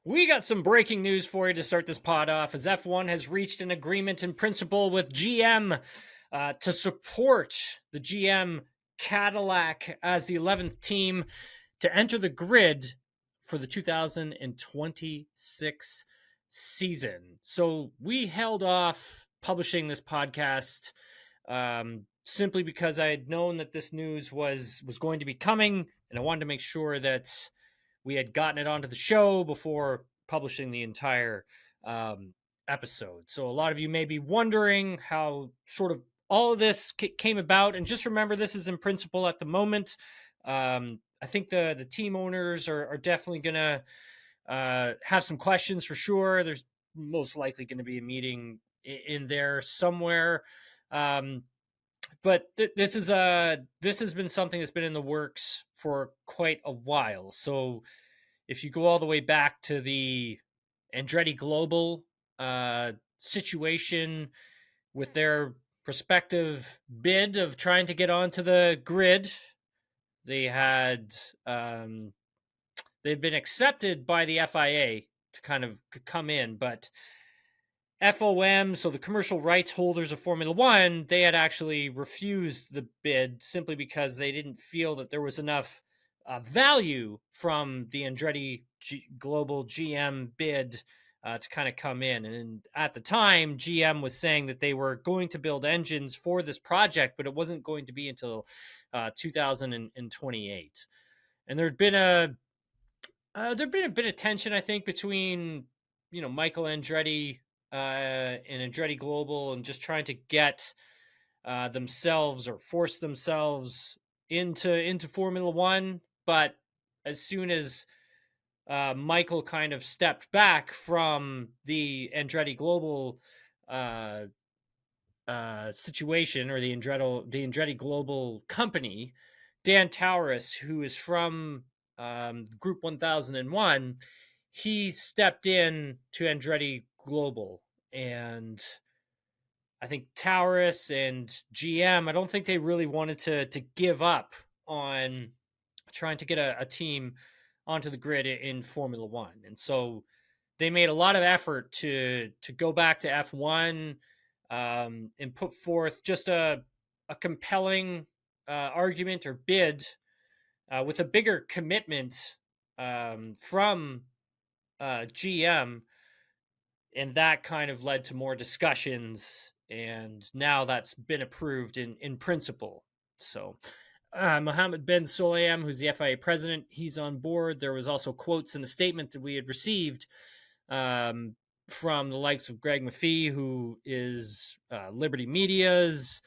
We got some breaking news for you to start this pod off, as F1 has reached an agreement in principle with GM to support the GM Cadillac as the 11th team to enter the grid for the 2026 season. So we held off publishing this podcast simply because I had known that this news was going to be coming, and I wanted to make sure that we had gotten it onto the show before publishing the entire episode. So a lot of you may be wondering how sort of all of this came about. And just remember, this is in principle at the moment. I think the team owners are definitely going to have some questions for sure. There's most likely going to be a meeting in there somewhere. But this has been something that's been in the works for quite a while. So if you go all the way back to the Andretti Global situation with their prospective bid of trying to get onto the grid, they had they'd been accepted by the FIA to kind of come in, but FOM, so the commercial rights holders of Formula One, they had actually refused the bid simply because they didn't feel that there was enough value from the Andretti Global GM bid to kind of come in. And at the time, GM was saying that they were going to build engines for this project, but it wasn't going to be until 2028. And there'd been a bit of tension, I think, between Michael Andretti and Andretti Global, and just trying to get themselves or force themselves into Formula One. But as soon as Michael kind of stepped back from the Andretti Global situation, or the Andretti Global company, Dan Tauris, who is from Group 1001, he stepped in to Andretti Global. And I think Tauris and GM, I don't think they really wanted to give up on trying to get a team onto the grid in Formula One. And so they made a lot of effort to go back to F1 and put forth just a compelling argument or bid with a bigger commitment from GM. And that kind of led to more discussions, and now that's been approved in principle. So Mohammed Ben Solayem, who's the FIA president, he's on board. There was also quotes in the statement that we had received from the likes of Greg Maffei, who is Liberty Media's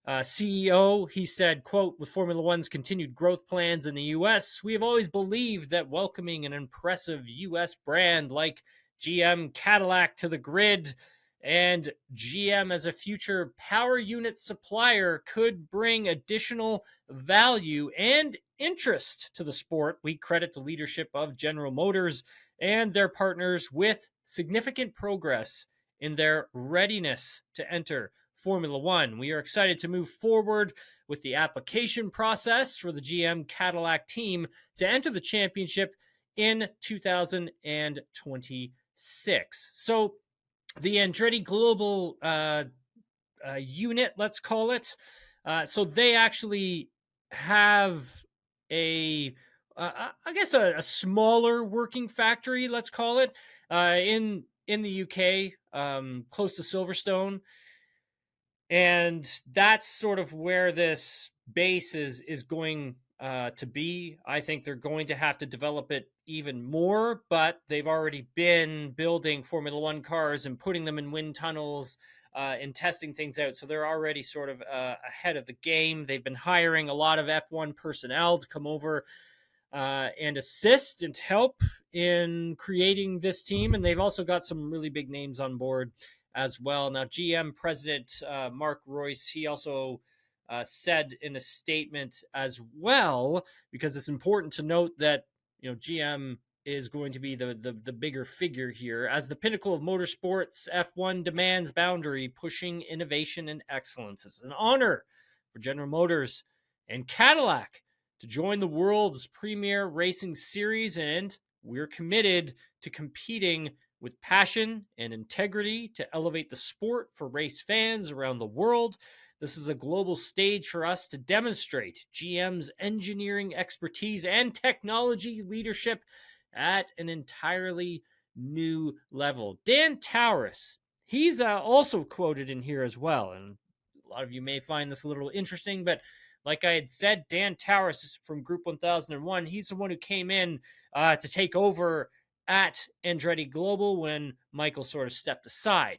CEO. He said, quote, "With Formula One's continued growth plans in the U.S., we have always believed that welcoming an impressive U.S. brand like GM Cadillac to the grid and GM as a future power unit supplier could bring additional value and interest to the sport. We credit the leadership of General Motors and their partners with significant progress in their readiness to enter Formula One. We are excited to move forward with the application process for the GM Cadillac team to enter the championship in 2026. So the Andretti Global unit, let's call it, so they actually have I guess a smaller working factory, let's call it, in the UK, close to Silverstone. And that's sort of where this base is going to be. I think they're going to have to develop it even more, but they've already been building Formula One cars and putting them in wind tunnels and testing things out. So they're already sort of ahead of the game. They've been hiring a lot of F1 personnel to come over and assist and help in creating this team. And they've also got some really big names on board as well. Now, GM President Mark Royce, he also said in a statement as well, because it's important to note that GM is going to be the bigger figure here. As the pinnacle of motorsports, F1 demands boundary, pushing innovation and excellence. It's an honor for General Motors and Cadillac to join the world's premier racing series, and we're committed to competing with passion and integrity to elevate the sport for race fans around the world. This is a global stage for us to demonstrate GM's engineering expertise and technology leadership at an entirely new level. Dan Taurus, he's also quoted in here as well. And a lot of you may find this a little interesting, but like I had said, Dan Taurus from Group 1001, he's the one who came in to take over at Andretti Global when Michael sort of stepped aside.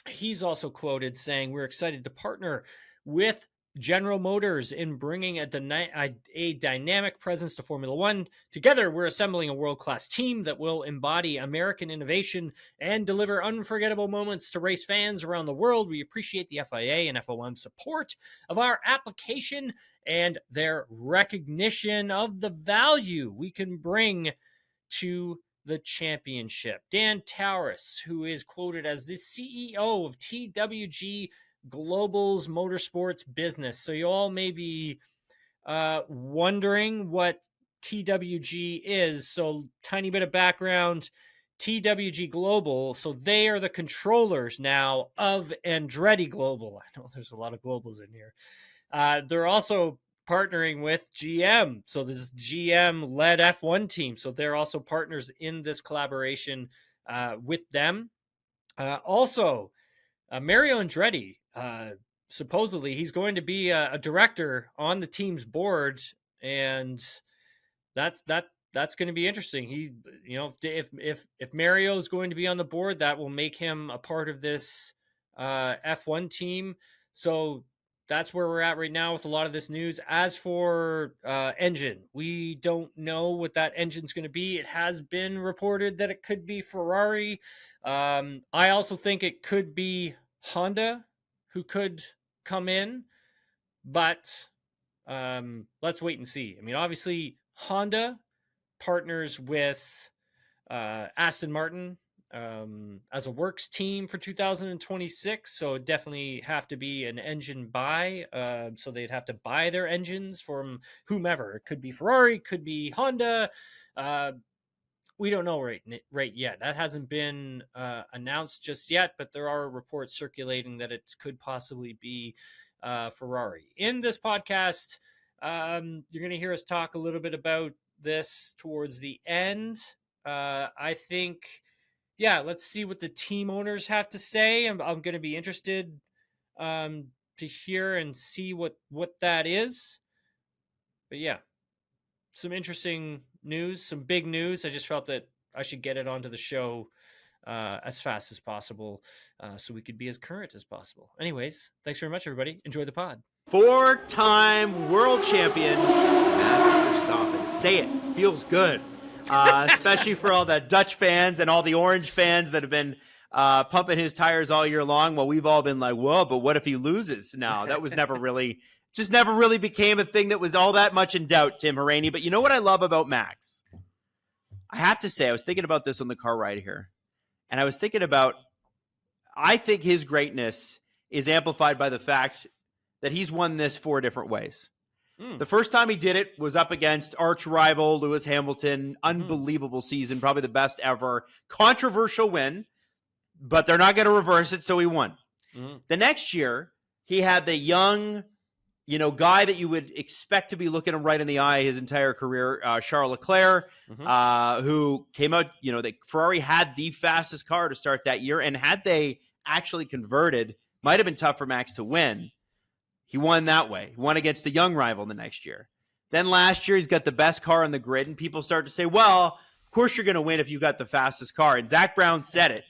He's also quoted saying, "We're excited to partner with General Motors in bringing a dynamic presence to Formula One. Together, we're assembling a world-class team that will embody American innovation and deliver unforgettable moments to race fans around the world. We appreciate the FIA and FOM support of our application and their recognition of the value we can bring to the championship." Dan Taurus, who is quoted as the CEO of TWG Global's motorsports business. So you all may be wondering what TWG is. So tiny bit of background. TWG Global, so they are the controllers now of Andretti Global. I know there's a lot of globals in here. They're also partnering with GM. So this GM-led F1 team. So they're also partners in this collaboration with them. Also, Mario Andretti, supposedly he's going to be a director on the team's board, and that's going to be interesting. He, if Mario is going to be on the board, that will make him a part of this F1 team. So that's where we're at right now with a lot of this news. As for engine, we don't know what that engine's going to be. It has been reported that it could be Ferrari. I also think it could be Honda who could come in, but let's wait and see. I mean, obviously, Honda partners with Aston Martin as a works team for 2026, so it definitely have to be an engine buy. So they'd have to buy their engines from whomever. It could be Ferrari, could be Honda. We don't know right yet. That hasn't been announced just yet, but there are reports circulating that it could possibly be Ferrari. In this podcast, you're going to hear us talk a little bit about this towards the end. I think, let's see what the team owners have to say. I'm going to be interested to hear and see what that is. But yeah, some interesting news, some big news. I just felt that I should get it onto the show as fast as possible so we could be as current as possible. Anyways, thanks very much, everybody. Enjoy the pod. 4-time world champion Max Verstappen. Say it. Feels good. Especially for all the Dutch fans and all the Orange fans that have been pumping his tires all year long. Well, we've all been like, whoa, but what if he loses? No, that was never really became a thing that was all that much in doubt, Tim Hauraney. But you know what I love about Max? I have to say, I was thinking about this on the car ride here. And I was thinking about, I think his greatness is amplified by the fact that he's won this 4 different ways. The first time he did it was up against arch rival Lewis Hamilton. Unbelievable season, probably the best ever. Controversial win, but they're not going to reverse it, so he won. The next year, he had the young, guy that you would expect to be looking him right in the eye his entire career, Charles Leclerc, who came out, Ferrari had the fastest car to start that year, and had they actually converted, might have been tough for Max to win. He won that way. He won against a young rival the next year. Then last year, he's got the best car on the grid, and people start to say, well, of course you're going to win if you got the fastest car. And Zach Brown said it.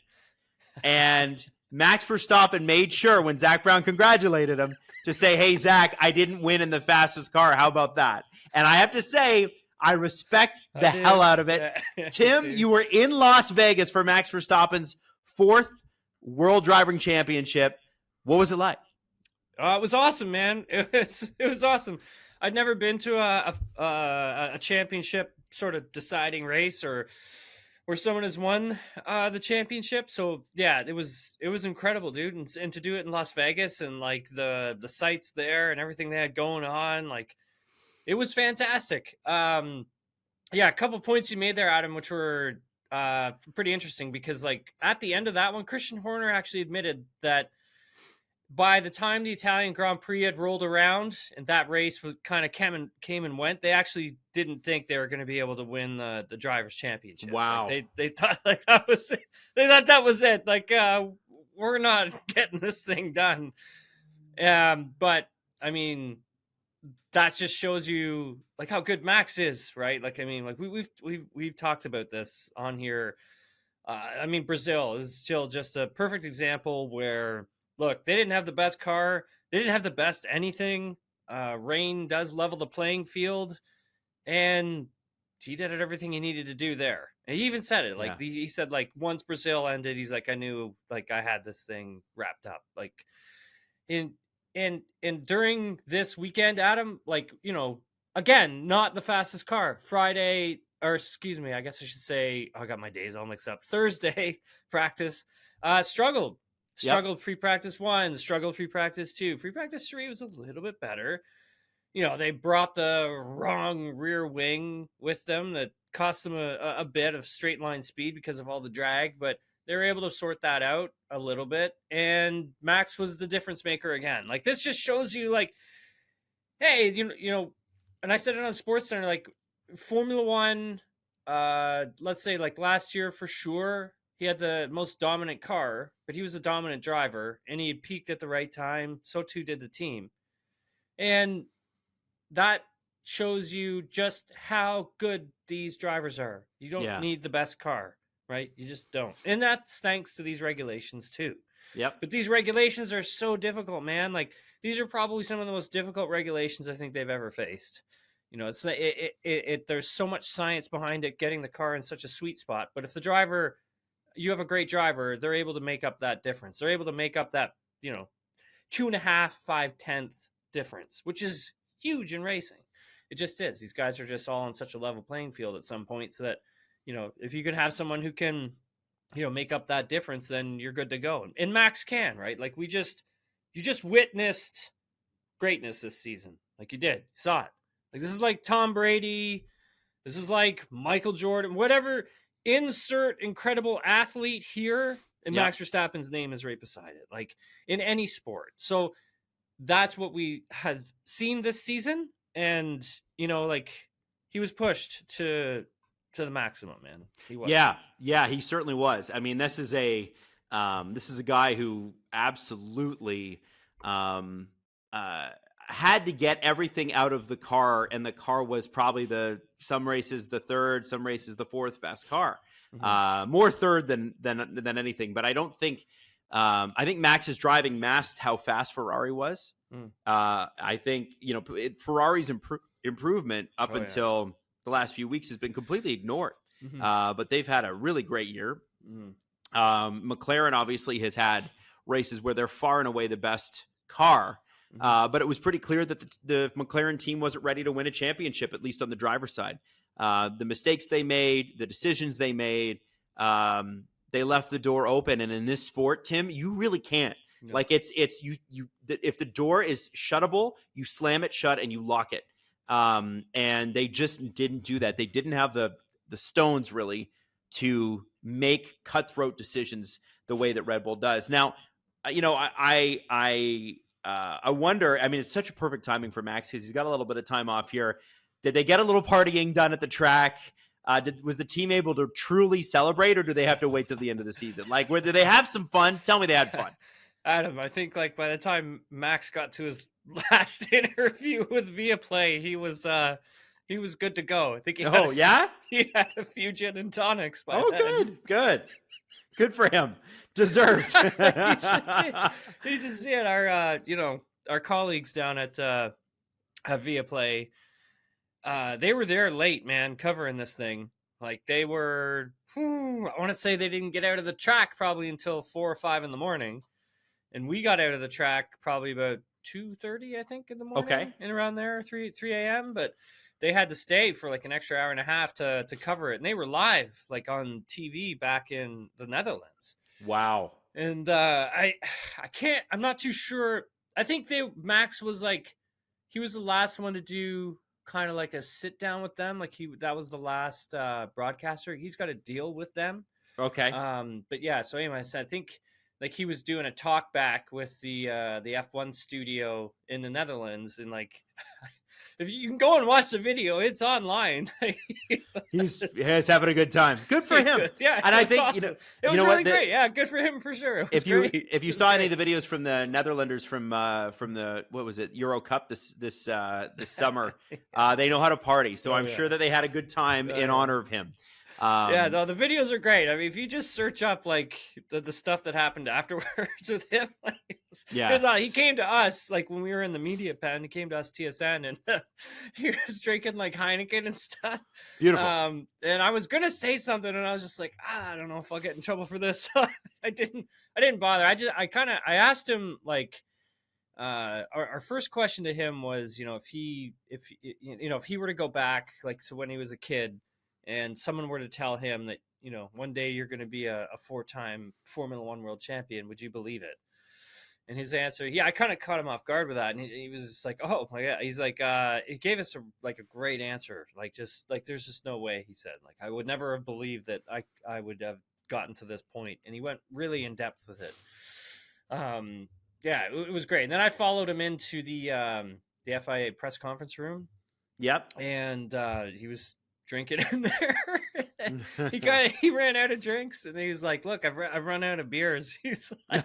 And Max Verstappen made sure when Zach Brown congratulated him to say, hey, Zach, I didn't win in the fastest car. How about that? And I have to say, I respect the hell out of it. Tim, you were in Las Vegas for Max Verstappen's 4th World Driving Championship. What was it like? It was awesome, man. It was awesome. I'd never been to a championship sort of deciding race or where someone has won the championship. So yeah, it was incredible, dude. And to do it in Las Vegas and like the sights there and everything they had going on, like it was fantastic. A couple points you made there, Adam, which were pretty interesting because, like, at the end of that one, Christian Horner actually admitted that by the time the Italian Grand Prix had rolled around and that race was kind of came and went, they actually didn't think they were going to be able to win the drivers' championship. Wow. Like they thought like that was it. They thought that was it. Like we're not getting this thing done. But I mean, that just shows you like how good Max is, right? Like I mean, like we've talked about this on here. I mean, Brazil is still just a perfect example where, look, they didn't have the best car. They didn't have the best anything. Rain does level the playing field. And he did everything he needed to do there. And he even said it. Like, he said, like, once Brazil ended, he's like, I knew, like, I had this thing wrapped up. Like, and during this weekend, Adam, like, you know, again, not the fastest car. Friday, or excuse me, I guess I should say, I got my days all mixed up. Thursday practice, struggled free practice 1, struggled free practice 2. Free practice 3 was a little bit better. You know, they brought the wrong rear wing with them that cost them a bit of straight line speed because of all the drag, but they were able to sort that out a little bit. And Max was the difference maker again. Like, this just shows you, like, hey, you know, and I said it on SportsCenter, like, Formula One, let's say, like, last year for sure, he had the most dominant car, but he was a dominant driver, and he had peaked at the right time. So too did the team. And that shows you just how good these drivers are. You don't need the best car, right? You just don't. And that's thanks to these regulations too. Yep. But these regulations are so difficult, man. Like, these are probably some of the most difficult regulations I think they've ever faced. You know, there's so much science behind it, getting the car in such a sweet spot. But if the driver, you have a great driver, they're able to make up that difference. They're able to make up that, you know, 2.5, 5/10 difference, which is huge in racing. It just is. These guys are just all on such a level playing field at some points that, you know, if you can have someone who can, you know, make up that difference, then you're good to go. And Max can, right? Like, you just witnessed greatness this season. Like, you did. You saw it. Like, this is like Tom Brady. This is like Michael Jordan, whatever. Insert incredible athlete here, and Max Verstappen's name is right beside it, like in any sport. So that's what we had seen this season. And, you know, like, he was pushed to the maximum, man. He was. Yeah, he certainly was. I mean, this is a guy who absolutely had to get everything out of the car, and the car was probably some races the third, some races the fourth best car. Mm-hmm. More third than anything. But I don't think I think Max's driving masked how fast Ferrari was. I think, you know, Ferrari's improvement up until the last few weeks has been completely ignored. Mm-hmm. But they've had a really great year. Mm-hmm. McLaren obviously has had races where they're far and away the best car. Mm-hmm. But it was pretty clear that the McLaren team wasn't ready to win a championship, at least on the driver's side. The mistakes they made, the decisions they made, they left the door open. And in this sport, Tim, you really can't. No. Like, it's you if the door is shuttable, you slam it shut and you lock it. And they just didn't do that. They didn't have the stones really to make cutthroat decisions the way that Red Bull does. Now, you know, I wonder, I mean, it's such a perfect timing for Max because he's got a little bit of time off here. Did they get a little partying done at the track? Was the team able to truly celebrate, or do they have to wait till the end of the season? Like, did they have some fun? Tell me they had fun. Adam, I think, like, by the time Max got to his last interview with Viaplay, he was good to go. I think he had a few gin and tonics by then. Good for him. Deserved. He's just seeing our our colleagues down at Viaplay. They were there late, man, covering this thing. Like, they were, I want to say they didn't get out of the track probably until 4 or 5 in the morning. And we got out of the track probably about 2:30, I think, in the morning. Okay. And around there, 3 a.m. But they had to stay for like an extra hour and a half to cover it. And they were live, like, on TV back in the Netherlands. Wow. And I'm not too sure. I think Max was like, he was the last one to do kind of like a sit down with them. Like that was the last broadcaster. He's got a deal with them. Okay. But yeah, so anyways, I think like he was doing a talk back with the F1 studio in the Netherlands, and like if you can go and watch the video, it's online. He's having a good time. Good for him. Yeah, and I think awesome. It was really great. Yeah, good for him for sure. It was great. If you saw any of the videos from the Netherlanders from the what was it, Euro Cup this summer, they know how to party. So I'm sure that they had a good time in honor of him. Yeah, no, the videos are great. I mean, if you just search up like the stuff that happened afterwards with him, because he came to us like when we were in the media pen. He came to us TSN, and he was drinking like Heineken and stuff. Beautiful. And I was gonna say something, and I was just like, I don't know if I'll get in trouble for this. So I didn't bother. I asked him like. Our first question to him was, if he were to go back like to when he was a kid, and someone were to tell him that, one day you're going to be a 4-time Formula One world champion, would you believe it? And his answer, I kind of caught him off guard with that. And he was just like, oh my God. He's like, it gave us a great answer. Like, just like, there's just no way, he said, like, I would never have believed that I would have gotten to this point. And he went really in depth with it. Yeah, it was great. And then I followed him into the FIA press conference room. Yep. And he was drinking in there. He ran out of drinks, and he was like, "Look, I've run out of beers." He's like,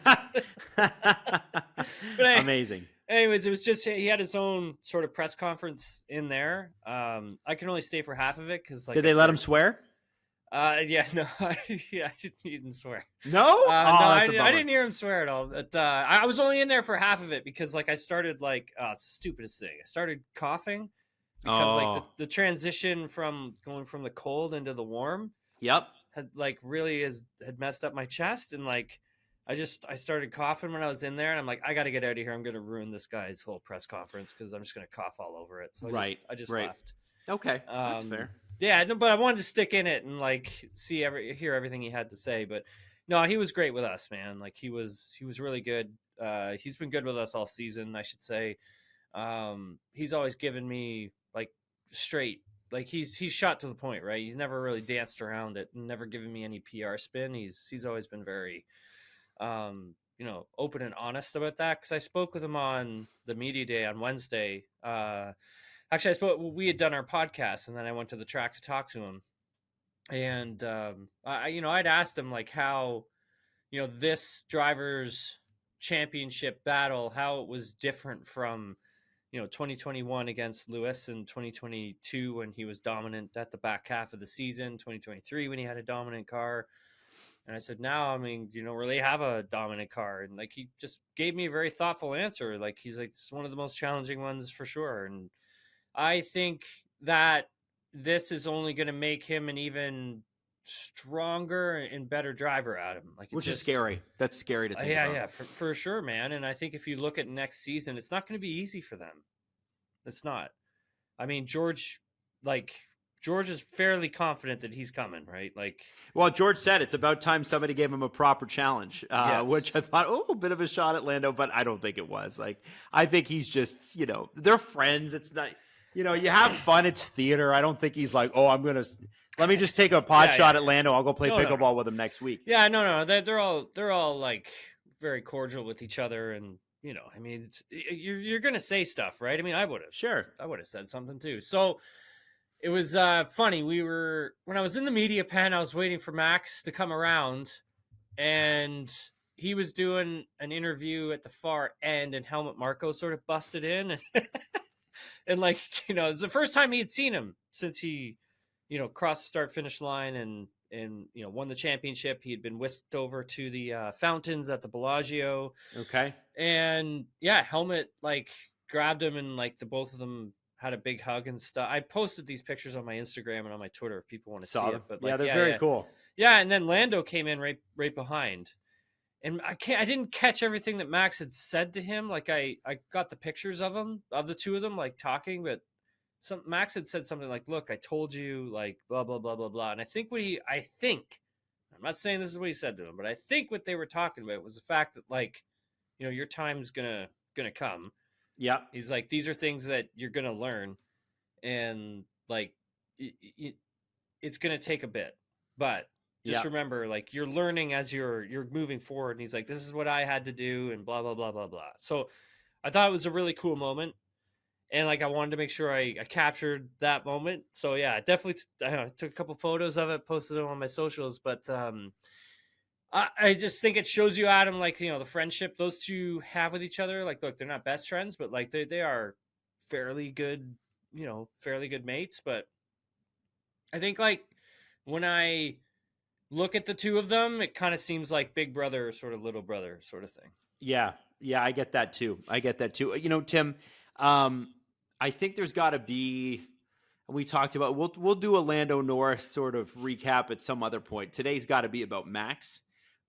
amazing. Anyways, it was just he had his own sort of press conference in there. I can only stay for half of it because did they let him swear? Yeah, no, he didn't swear. No, no, I didn't hear him swear at all. But I was only in there for half of it because like I started like it's the stupidest thing. I started coughing. Because like the transition from going from the cold into the warm, had like really had messed up my chest, and like I started coughing when I was in there, and I'm like, I got to get out of here. I'm going to ruin this guy's whole press conference because I'm just going to cough all over it. So I just left. Okay, that's fair. Yeah, but I wanted to stick in it and like hear everything he had to say. But no, he was great with us, man. Like he was really good. He's been good with us all season, I should say. He's always given me like straight, like he's shot to the point, right? He's never really danced around it, never given me any PR spin. He's always been very open and honest about that, because I spoke with him on the media day on Wednesday. Actually, we had done our podcast, and then I went to the track to talk to him, and I'd asked him like how this drivers championship battle, how it was different from 2021 against Lewis, and 2022 when he was dominant at the back half of the season, 2023 when he had a dominant car. And I said, now, I mean, you don't really have a dominant car. And like, he just gave me a very thoughtful answer. Like, he's like, it's one of the most challenging ones for sure. And I think that this is only going to make him an even stronger and better driver out of him. Like, which is scary. That's scary to think about. Yeah, for sure, man. And I think if you look at next season, it's not going to be easy for them. It's not. I mean, George is fairly confident that he's coming, right? Like, well, George said it's about time somebody gave him a proper challenge, yes. Which I thought, a bit of a shot at Lando, but I don't think it was. Like, I think he's just, they're friends. It's not, you have fun. It's theater. I don't think he's like, let me just take a shot at Lando. I'll go play pickleball with him next week. Yeah, no. They're all like very cordial with each other, and I mean, you're gonna say stuff, right? I mean, I would have said something too. So it was funny. When I was in the media pen, I was waiting for Max to come around, and he was doing an interview at the far end, and Helmut Marko sort of busted in, and and like, it was the first time he had seen him since he, crossed the start-finish line and won the championship. He had been whisked over to the fountains at the Bellagio. Okay. And yeah, Helmut like grabbed him, and like the both of them had a big hug and stuff. I posted these pictures on my Instagram and on my Twitter if people want to see it. But like, they're very cool. Yeah, and then Lando came in right behind. And I didn't catch everything that Max had said to him. Like I got the pictures of the two of them like talking, but Max had said something like, "Look, I told you," like blah blah blah blah blah. And I think I'm not saying this is what he said to him, but I think what they were talking about was the fact that like, your time's gonna come. Yeah. He's like, these are things that you're gonna learn, and like it's going to take a bit, but just Yeah. remember, like, you're learning as you're moving forward. And he's like, this is what I had to do, and blah blah blah blah blah. So I thought it was a really cool moment, and like I wanted to make sure I captured that moment. So yeah, definitely I don't know, took a couple photos of it, posted them on my socials. But I just think it shows you, Adam, like, the friendship those two have with each other. Like, look, they're not best friends, but like they are fairly good, fairly good mates. But I think, like, when I look at the two of them, it kind of seems like big brother, sort of little brother, sort of thing. Yeah. Yeah. I get that too. Tim, I think there's got to be, we talked about, we'll do a Lando Norris sort of recap at some other point. Today's got to be about Max.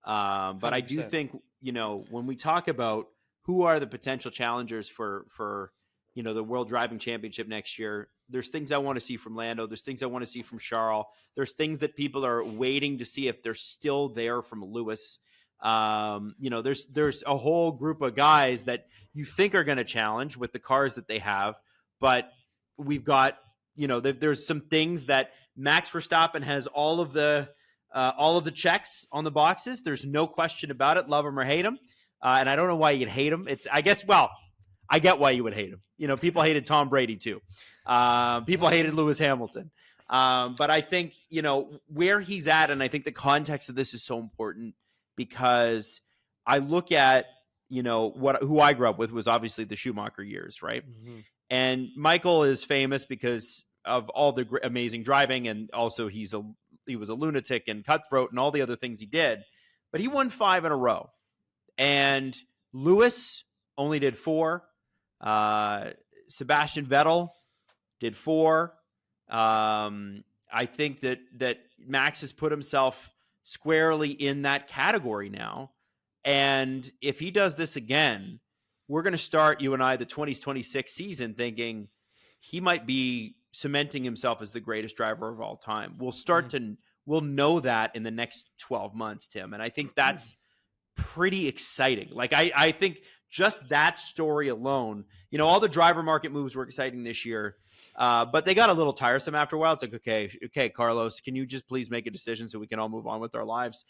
But I do 100%. think, when we talk about who are the potential challengers for the World Driving Championship next year, there's things I want to see from Lando. There's things I want to see from Charles. There's things that people are waiting to see if they're still there from Lewis. There's a whole group of guys that you think are going to challenge with the cars that they have, but we've got, there's some things that Max Verstappen has all of the checks on the boxes. There's no question about it. Love him or hate him. And I don't know why you'd hate him. I get why you would hate him. People hated Tom Brady too. People hated Lewis Hamilton. But I think, where he's at, and I think the context of this is so important, because I look at, who I grew up with was obviously the Schumacher years, right? Mm-hmm. And Michael is famous because of all the amazing driving, and also he was a lunatic and cutthroat and all the other things he did. But he won 5 in a row. And Lewis only did 4. Sebastian Vettel did 4. I think that Max has put himself squarely in that category now. And if he does this again, we're going to start, you and I, the 2026 season thinking he might be cementing himself as the greatest driver of all time. We'll know that in the next 12 months, Tim. And I think that's pretty exciting. Like, I think just that story alone, all the driver market moves were exciting this year. But they got a little tiresome after a while. It's like, okay, Carlos, can you just please make a decision so we can all move on with our lives?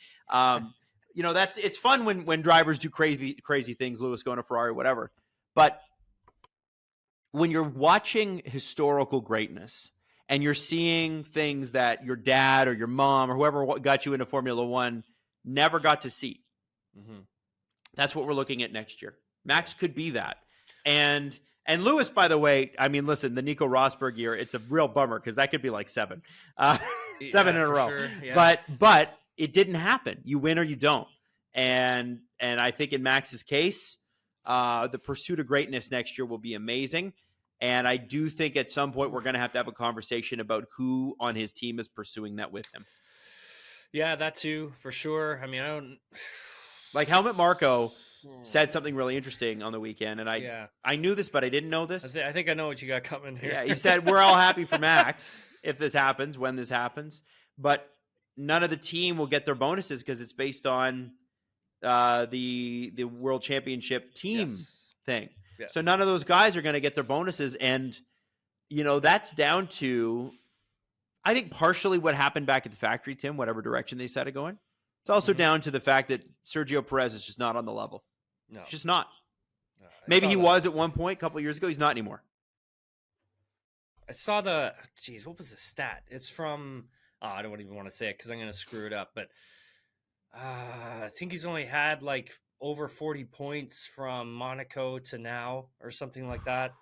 It's fun when drivers do crazy things, Lewis going to Ferrari, whatever. But when you're watching historical greatness and you're seeing things that your dad or your mom or whoever got you into Formula One never got to see, that's what we're looking at next year. Max could be that. And Lewis, by the way, I mean, listen, the Nico Rosberg year, it's a real bummer because that could be like 7 in a row. Sure, yeah. But it didn't happen. You win or you don't. And I think in Max's case, the pursuit of greatness next year will be amazing. And I do think at some point we're going to have a conversation about who on his team is pursuing that with him. Yeah, that too, for sure. I mean, I don't... Like Helmut Marko said something really interesting on the weekend, and I knew this, but I didn't know this. I think I know what you got coming here. Yeah, he said, we're all happy for Max if this happens, when this happens, but none of the team will get their bonuses because it's based on the World Championship team thing. Yes. So none of those guys are going to get their bonuses, and that's down to, I think, partially what happened back at the factory, Tim, whatever direction they decided going. It's also down to the fact that Sergio Perez is just not on the level. No. It's just not. Maybe he was at one point a couple of years ago. He's not anymore. I saw what was the stat? It's from, I don't even want to say it because I'm going to screw it up, but I think he's only had like over 40 points from Monaco to now or something like that.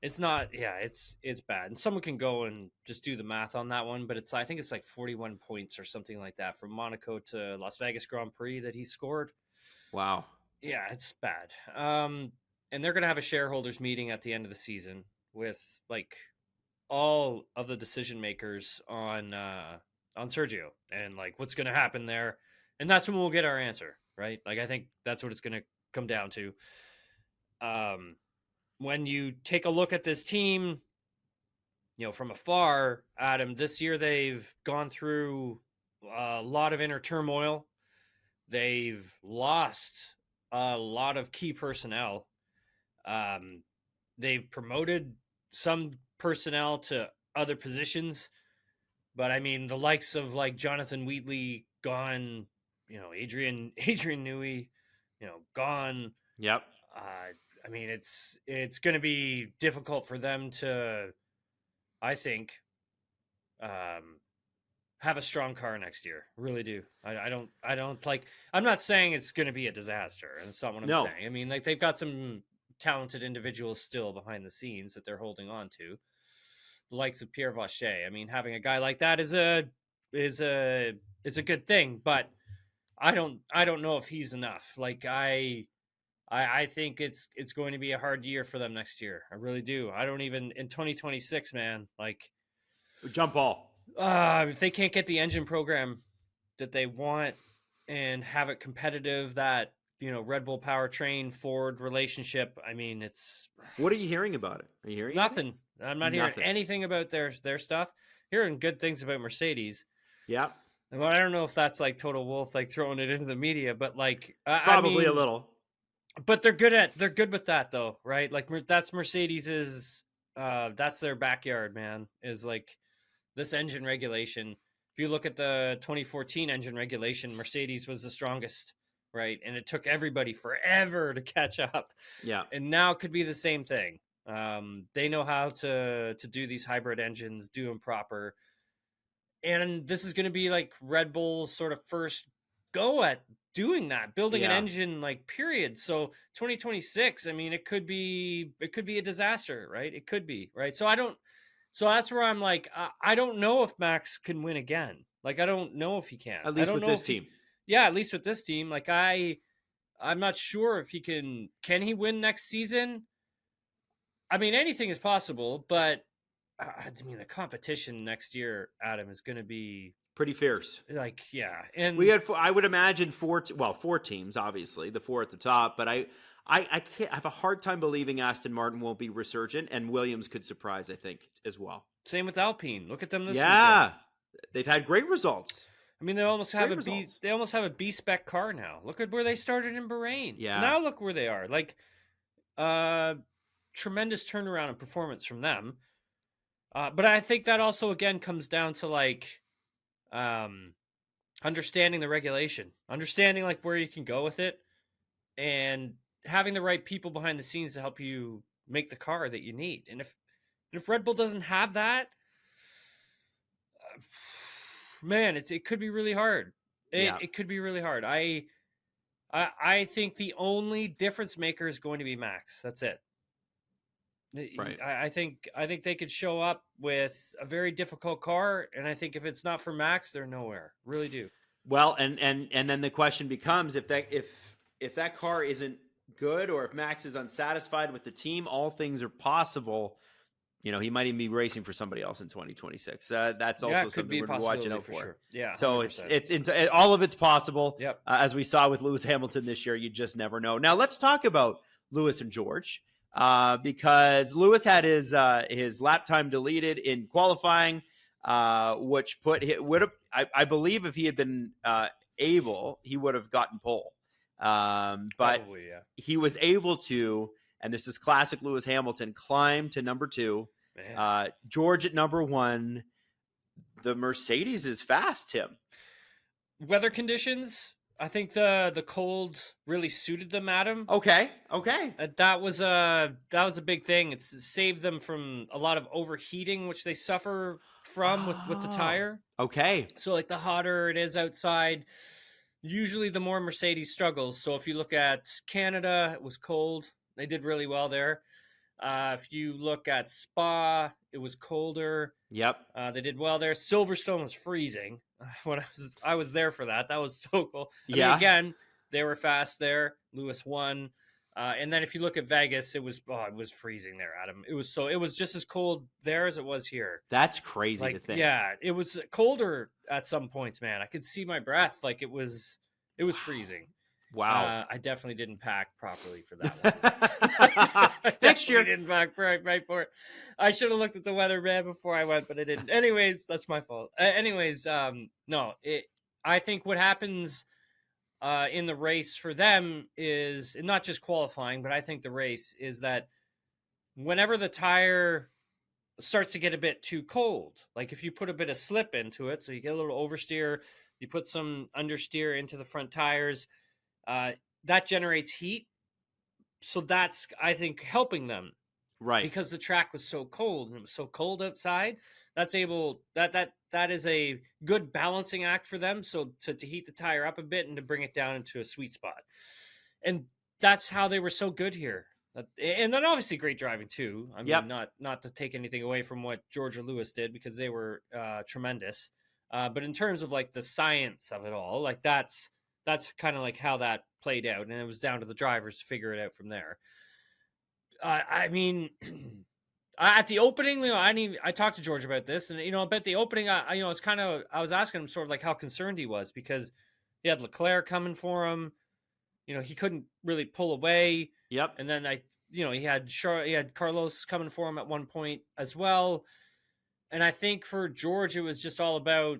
It's not, it's bad. And someone can go and just do the math on that one, but I think it's like 41 points or something like that from Monaco to Las Vegas Grand Prix that he scored. Wow. Yeah, it's bad. And they're going to have a shareholders meeting at the end of the season with like all of the decision makers on Sergio and like what's going to happen there. And that's when we'll get our answer, right? Like, I think that's what it's going to come down to. When you take a look at this team, from afar, Adam, this year they've gone through a lot of inner turmoil. They've lost a lot of key personnel. They've promoted some personnel to other positions. But I mean, the likes of like Jonathan Wheatley gone, Adrian Newey, gone. Yep. I mean, it's going to be difficult for them to, I think, um, have a strong car next year. Really do. I don't like. I'm not saying it's going to be a disaster, and it's not what I'm No. saying. I mean, like they've got some talented individuals still behind the scenes that they're holding on to. The likes of Pierre Vacher. I mean, having a guy like that is a good thing, but I don't know if he's enough. Like I think it's going to be a hard year for them next year. I really do. I don't even in 2026, man. Like Jump ball. if they can't get the engine program that they want and have it competitive, that Red Bull powertrain Ford relationship. I mean, it's What are you hearing about it? Are you hearing nothing. I'm not hearing Nothing. anything about their stuff. Hearing good things about Mercedes. Yeah. Well, I don't know if that's like Total Wolf, like throwing it into the media, but like Probably a little. But they're good with that though, right? Like that's Mercedes's, that's their backyard, man. Is like this engine regulation. If you look at the 2014 engine regulation, Mercedes was the strongest, right? And it took everybody forever to catch up. Yeah. And now it could be the same thing. They know how to do these hybrid engines, do them proper. And this is going to be like Red Bull's sort of first go at doing that, building an engine, like period. So 2026, I mean, it could be a disaster, right? It could be, right? So that's where I'm like, I don't know if Max can win again. Like, I don't know if he can. At least I don't with know this if team. Yeah, at least with this team. Like I'm not sure if he can he win next season? I mean, anything is possible, but I mean, the competition next year, Adam, is going to be pretty fierce. Like, yeah, and we had, I would imagine four teams, obviously the four at the top, but I can't. I have a hard time believing Aston Martin won't be resurgent, and Williams could surprise, I think, as well. Same with Alpine. Look at them this weekend. Weekend. They've had great results. I mean, they almost have a B spec car now. Look at where they started in Bahrain. Yeah. Now look where they are. Like, tremendous turnaround in performance from them. But I think that also again comes down to like, understanding the regulation, understanding like where you can go with it, and having the right people behind the scenes to help you make the car that you need. And if Red Bull doesn't have that, man, it could be really hard. It could be really hard. I think the only difference maker is going to be Max. That's it. Right. I think they could show up with a very difficult car, and I think if it's not for Max, they're nowhere. Really do. Well, and then the question becomes if that car isn't good, or if Max is unsatisfied with the team, all things are possible. You know, he might even be racing for somebody else in 2026. That's also something we're watching out for. Sure. Yeah. So 100%. All of it's possible. Yep. As we saw with Lewis Hamilton this year, you just never know. Now let's talk about Lewis and George, because Lewis had his lap time deleted in qualifying, which I believe if he had been able, he would have gotten pole. But probably, yeah. He was able to, and this is classic Lewis Hamilton, climb to number 2. George at number 1. The Mercedes is fast, Tim. Weather conditions, I think the cold really suited them, Adam. Okay. That was a big thing. It's saved them from a lot of overheating, which they suffer from with the tire. Okay. So like the hotter it is outside, usually the more Mercedes struggles. So if you look at Canada, it was cold. They did really well there. If you look at Spa, it was colder. Yep. They did well there. Silverstone was freezing. When I was there for that. That was so cool. I mean, again, they were fast there. Lewis won. And then if you look at Vegas, it was freezing there, Adam. It was just as cold there as it was here. That's crazy to think. Yeah, it was colder at some points, man. I could see my breath. Like it was freezing. Wow. I definitely didn't pack properly for that one. Next year. Didn't pack right for it. I should have looked at the weather, man, before I went, but I didn't. Anyways, that's my fault. No, I think what happens in the race for them is not just qualifying, but I think the race is that whenever the tire starts to get a bit too cold. Like if you put a bit of slip into it, so you get a little oversteer, you put some understeer into the front tires, uh, that generates heat. So that's, I think, helping them Right. because the track was so cold and it was so cold outside. That is a good balancing act for them. So to heat the tire up a bit and to bring it down into a sweet spot. And that's how they were so good here. And then obviously great driving too. I mean, Yep. not to take anything away from what George or Lewis did because they were tremendous. But in terms of like the science of it all, like that's kind of like how that played out, and it was down to the drivers to figure it out from there. I mean, at the opening, I talked to George about this, and about the opening, I was asking him sort of like how concerned he was because he had Leclerc coming for him. He couldn't really pull away. Yep. And then he had Carlos coming for him at one point as well. And I think for George, it was just all about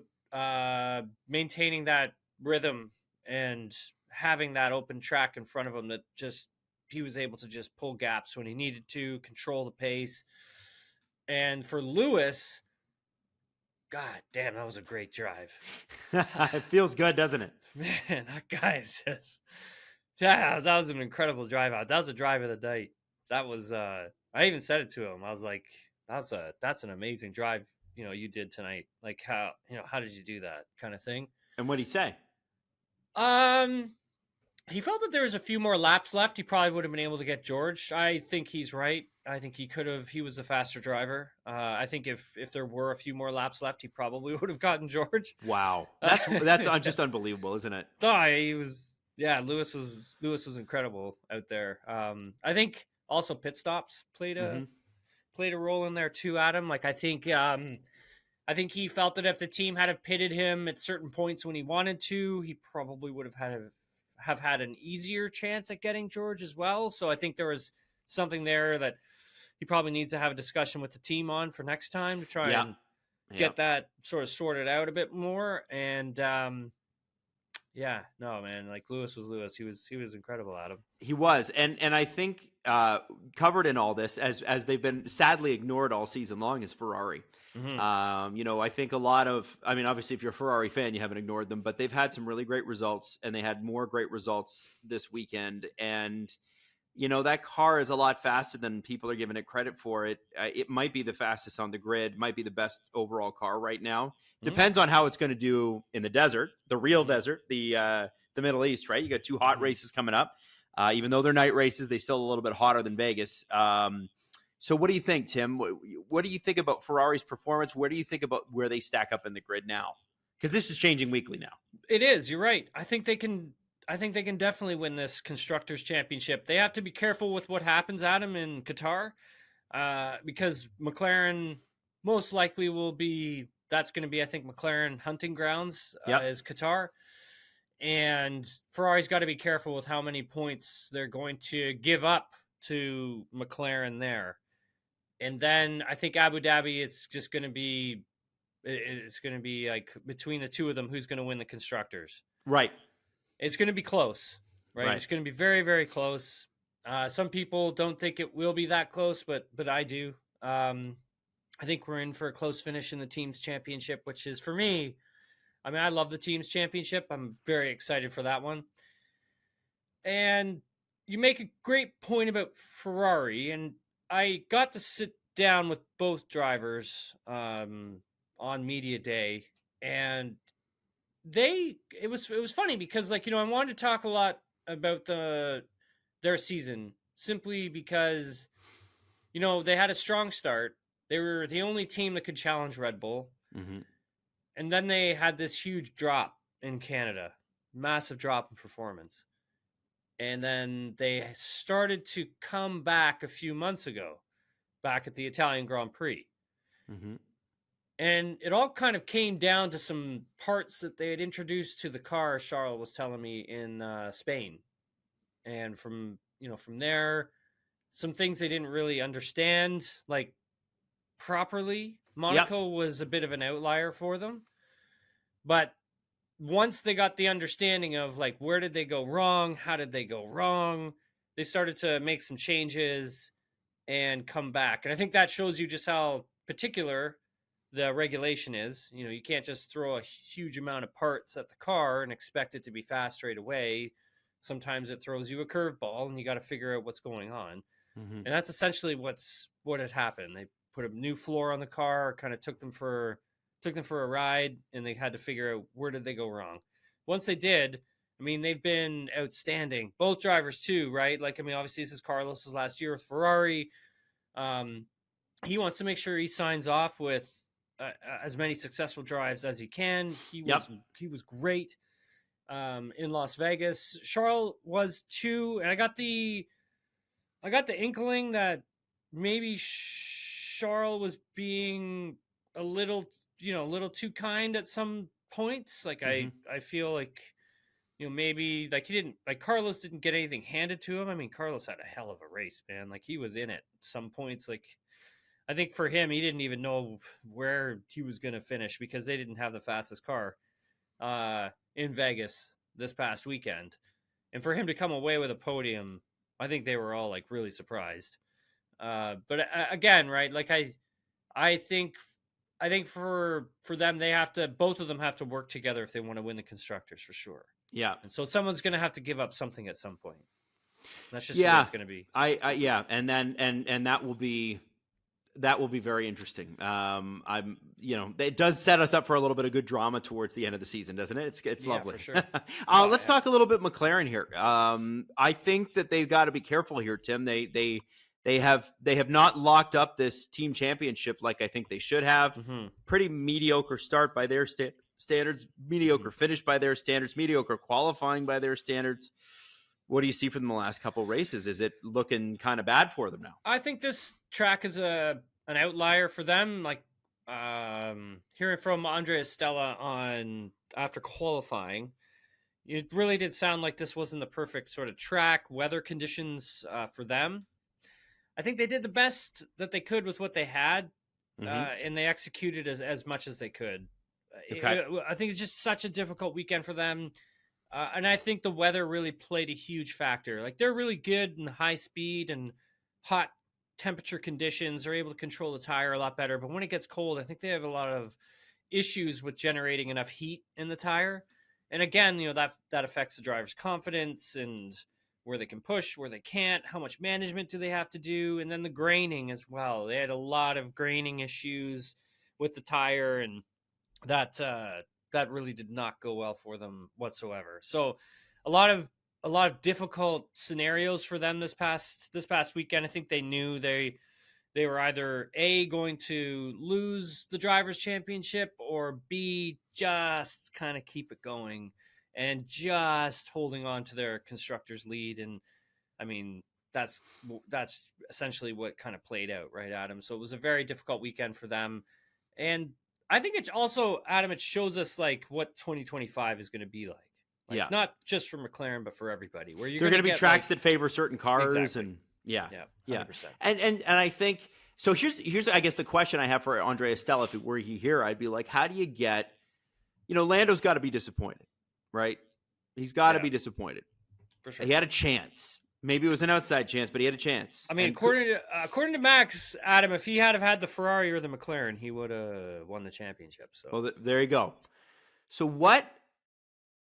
maintaining that rhythm and having that open track in front of him that just he was able to just pull gaps when he needed to, control the pace. And for Lewis, God damn, that was a great drive. It feels good, doesn't it? Man, that guy is just, yeah, that was an incredible drive out. That was a drive of the night. That was, I even said it to him. I was like, that's an amazing drive, you did tonight. Like how did you do that kind of thing? And what did he say? He felt that there was a few more laps left. He probably would have been able to get George. I think he's right. I think he could have. He was the faster driver. I think if there were a few more laps left, he probably would have gotten George. Wow, that's just unbelievable, isn't it? No, he was. Yeah, Lewis was incredible out there. I think also pit stops played a role in there too, Adam. Like I think he felt that if the team had pitted him at certain points when he wanted to, he probably would have had an easier chance at getting George as well. So I think there was something there that he probably needs to have a discussion with the team on for next time to try and get that sort of sorted out a bit more. And yeah, no, man, like Lewis was Lewis. He was incredible, Adam. He was, and I think covered in all this as they've been sadly ignored all season long is Ferrari. Mm-hmm. I think obviously if you're a Ferrari fan, you haven't ignored them, but they've had some really great results, and they had more great results this weekend. And that car is a lot faster than people are giving it credit for. It might be the fastest on the grid, might be the best overall car right now. Depends on how it's going to do in the desert, the real desert, the Middle East, right? You got two hot races coming up. Even though they're night races, they're still a little bit hotter than Vegas. So what do you think, Tim? What do you think about Ferrari's performance? Where do you think about where they stack up in the grid now? Because this is changing weekly now. It is. You're right. I think they can definitely win this Constructors Championship. They have to be careful with what happens, Adam, in Qatar, because McLaren most likely will be. That's going to be, I think, McLaren hunting grounds is Qatar. And Ferrari's got to be careful with how many points they're going to give up to McLaren there. And then I think Abu Dhabi, it's going to be like between the two of them, who's going to win the Constructors. Right. It's going to be close, right? It's going to be very, very close. Some people don't think it will be that close, but I do. I think we're in for a close finish in the team's championship, which is, for me, I mean, I love the team's championship. I'm very excited for that one. And you make a great point about Ferrari, and I got to sit down with both drivers on media day, and it was funny because, like, I wanted to talk a lot about their season simply because, they had a strong start. They were the only team that could challenge Red Bull. Mm-hmm. And then they had this huge drop in Canada, massive drop in performance. And then they started to come back a few months ago, back at the Italian Grand Prix. Mm-hmm. And it all kind of came down to some parts that they had introduced to the car, Charles was telling me, in Spain. And from there, some things they didn't really understand, like, properly. Monaco was a bit of an outlier for them. But once they got the understanding of, like, where did they go wrong? How did they go wrong? They started to make some changes and come back. And I think that shows you just how particular, the regulation is, you can't just throw a huge amount of parts at the car and expect it to be fast right away. Sometimes it throws you a curveball and you got to figure out what's going on. Mm-hmm. And that's essentially what had happened. They put a new floor on the car, kind of took them for a ride, and they had to figure out where did they go wrong. Once they did, I mean, they've been outstanding. Both drivers too, right? Like, I mean, obviously this is Carlos's last year with Ferrari. He wants to make sure he signs off with as many successful drives as he can. He was great in Las Vegas. Charles was too, and I got the inkling that maybe Charles was being a little too kind at some points. Like I feel like maybe like he didn't, like Carlos didn't get anything handed to him. I mean, Carlos had a hell of a race, man. Like he was in it at some points. Like I think for him, he didn't even know where he was going to finish because they didn't have the fastest car in Vegas this past weekend. And for him to come away with a podium, I think they were all like really surprised. But again, right? Like I think for them, both of them have to work together if they want to win the constructors for sure. Yeah. And so someone's going to have to give up something at some point. That's just the way it's going to be. Yeah. And then, and that will be very interesting. It does set us up for a little bit of good drama towards the end of the season, doesn't it? It's lovely. For sure. Let's talk a little bit McLaren here. I think that they've got to be careful here, Tim. They have not locked up this team championship like I think they should have. Mm-hmm. Pretty mediocre start by their standards, mediocre finish by their standards, mediocre qualifying by their standards. What do you see from them the last couple of races? Is it looking kind of bad for them now? I think this track is an outlier for them. Like hearing from Andrea Stella after qualifying, it really did sound like this wasn't the perfect sort of track, weather conditions for them. I think they did the best that they could with what they had, and they executed as much as they could. Okay. I think it's just such a difficult weekend for them. And I think the weather really played a huge factor. Like they're really good in high speed and hot temperature conditions. They're able to control the tire a lot better. But when it gets cold, I think they have a lot of issues with generating enough heat in the tire. And again, that affects the driver's confidence and where they can push, where they can't, how much management do they have to do, and then the graining as well. They had a lot of graining issues with the tire, and that really did not go well for them whatsoever. So a lot of difficult scenarios for them this past weekend. I think they knew they were either A, going to lose the drivers' championship, or B, just kind of keep it going and just holding on to their constructors lead. And I mean, that's essentially what kind of played out, right, Adam? So it was a very difficult weekend for them. And I think it also, Adam, it shows us like what 2025 is going to be like. Not just for McLaren, but for everybody. Where you're going to be tracks that favor certain cars, exactly. And 100%. And I think so. Here's I guess the question I have for Andrea Stella, if it were he here, I'd be like, how do you get? Lando's got to be disappointed, right? He's got to be disappointed. For sure. He had a chance. Maybe it was an outside chance, but he had a chance. I mean, according to Max, Adam, if he had had the Ferrari or the McLaren, he would have won the championship. So, well, there you go. So what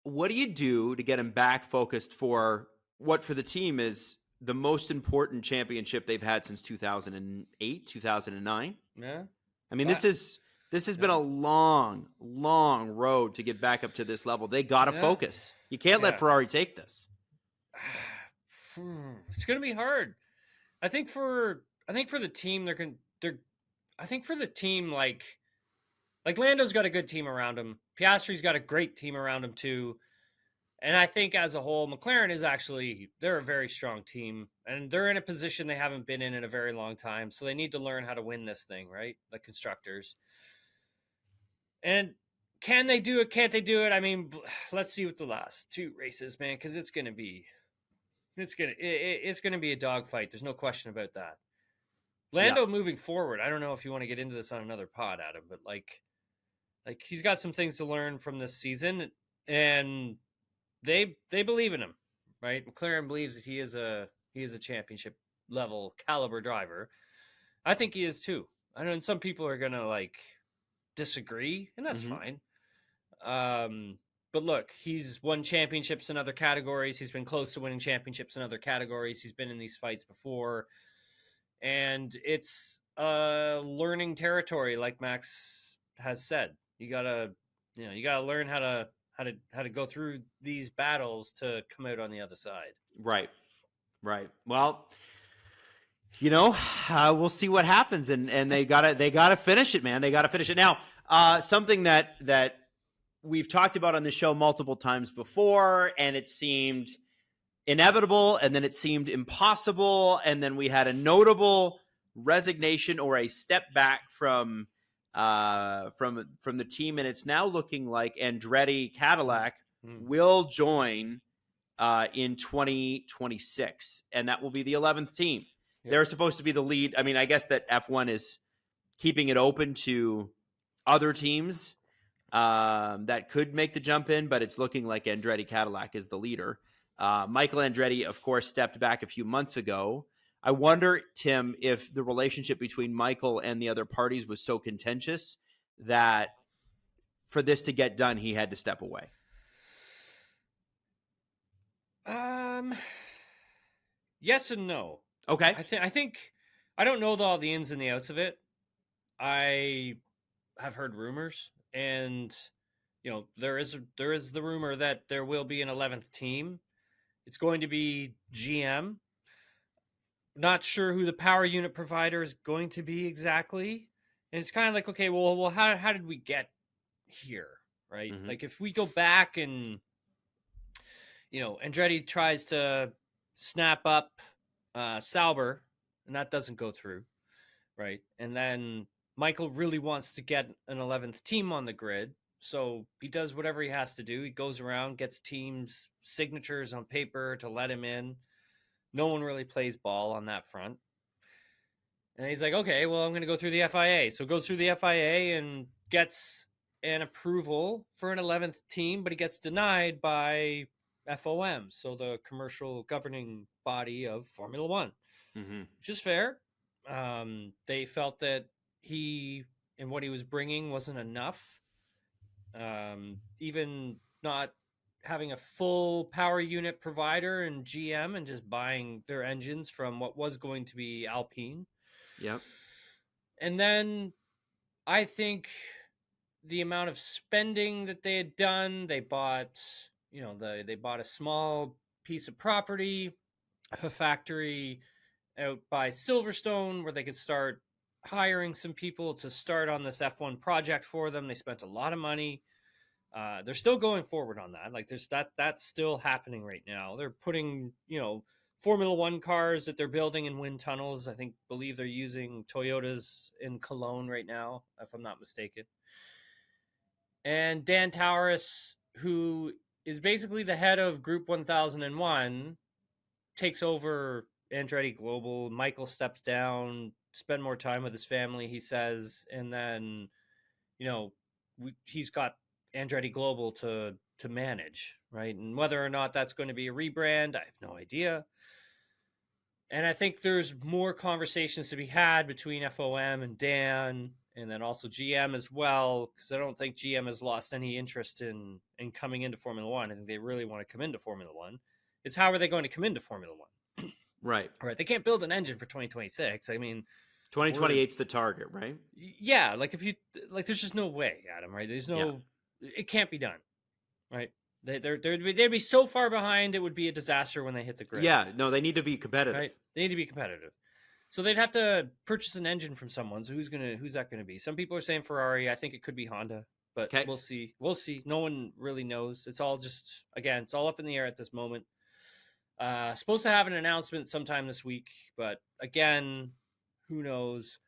do you do to get him back focused for what for the team is the most important championship they've had since 2008, 2009? Yeah. I mean, this has been a long, long road to get back up to this level. They got to focus. You can't let Ferrari take this. It's going to be hard. I think for the team, I think for the team, like Lando's got a good team around him. Piastri's got a great team around him too. And I think as a whole, McLaren they're a very strong team, and they're in a position they haven't been in a very long time. So they need to learn how to win this thing, right? The constructors. And can they do it? Can't they do it? I mean, let's see what the last two races, man, because it's going to be a dogfight. There's no question about that. Lando moving forward, I don't know if you want to get into this on another pod, Adam, but like he's got some things to learn from this season, and they believe in him, right? McLaren believes that he is a championship level caliber driver. I think he is too. I know some people are gonna like disagree, and that's Mm-hmm. fine. But look, he's won championships in other categories. He's been close to winning championships in other categories. He's been in these fights before, and it's learning territory, like Max has said. You gotta learn how to go through these battles to come out on the other side. Right. Well, we'll see what happens, and they gotta finish it, man. They gotta finish it now. Something that we've talked about on the show multiple times before, and it seemed inevitable, and then it seemed impossible, and then we had a notable resignation or a step back from the team, and it's now looking like Andretti Cadillac will join in 2026, and that will be the 11th team. Yeah. They're supposed to be the lead. I mean, I guess that F1 is keeping it open to other teams that could make the jump in, but it's looking like Andretti Cadillac is the leader. Michael Andretti, of course, stepped back a few months ago. I wonder, Tim, if the relationship between Michael and the other parties was so contentious that for this to get done, he had to step away. Yes and no. Okay. I think I don't know all the ins and the outs of it. I have heard rumors, and there is the rumor that there will be an 11th team. It's going to be GM. Not sure who the power unit provider is going to be exactly. And it's kind of like, okay, well, how did we get here, right? Mm-hmm. Like if we go back and Andretti tries to snap up Sauber, and that doesn't go through, right? And then Michael really wants to get an 11th team on the grid, so he does whatever he has to do. He goes around, gets teams' signatures on paper to let him in. No one really plays ball on that front. And he's like, okay, well, I'm going to go through the FIA. So goes through the FIA and gets an approval for an 11th team, but he gets denied by FOM, so the commercial governing body of Formula One, which is fair. They felt that he and what he was bringing wasn't enough. Even not having a full power unit provider and GM and just buying their engines from what was going to be Alpine. Yep. And then I think the amount of spending that they had done, they bought a small piece of property, a factory out by Silverstone where they could start hiring some people to start on this F1 project for them. They spent a lot of money. They're still going forward on that. Like that's still happening right now. They're putting, Formula One cars that they're building in wind tunnels. Believe they're using Toyotas in Cologne right now, if I'm not mistaken. And Dan Tauris, who is basically the head of Group 1001, takes over Andretti Global. Michael steps down, spend more time with his family, he says, and then, he's got Andretti Global to manage, right? And whether or not that's going to be a rebrand, I have no idea. And I think there's more conversations to be had between FOM and Dan, and then also GM as well, because I don't think GM has lost any interest in coming into Formula One. I think they really want to come into Formula One. It's how are they going to come into Formula One? Right. They can't build an engine for 2026. I mean, 2028's the target, right? Yeah, there's just no way, Adam. Right? There's no, it can't be done, right? They'd be so far behind, it would be a disaster when they hit the grid. Yeah, no, they need to be competitive. Right? They need to be competitive. So they'd have to purchase an engine from someone. So who's that going to be? Some people are saying Ferrari. I think it could be Honda, but We'll see. We'll see. No one really knows. It's all just, again, it's all up in the air at this moment. Supposed to have an announcement sometime this week, but again, who knows?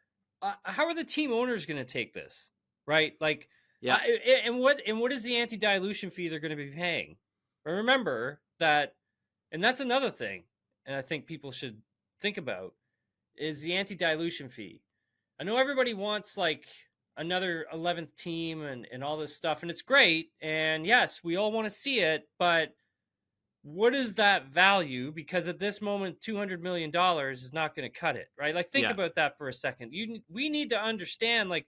How are the team owners going to take this? Right? Like, yeah. And what is the anti-dilution fee they're going to be paying? But remember that, and that's another thing, and I think people should think about, is the anti-dilution fee. I know everybody wants like another 11th team and all this stuff, and it's great, and yes, we all want to see it, but what is that value? Because at this moment, $200 million is not going to cut it, right? Like, think Yeah. about that for a second. We need to understand like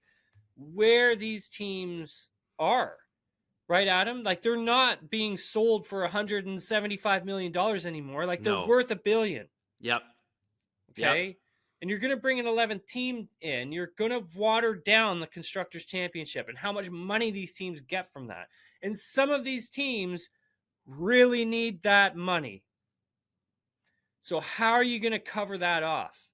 where these teams are, right, Adam? Like, they're not being sold for $175 million anymore. Like, they're No. worth $1 billion. Yep. Yep. Okay. And you're going to bring an 11th team in. You're going to water down the Constructors Championship and how much money these teams get from that. And some of these teams really need that money. So, how are you going to cover that off?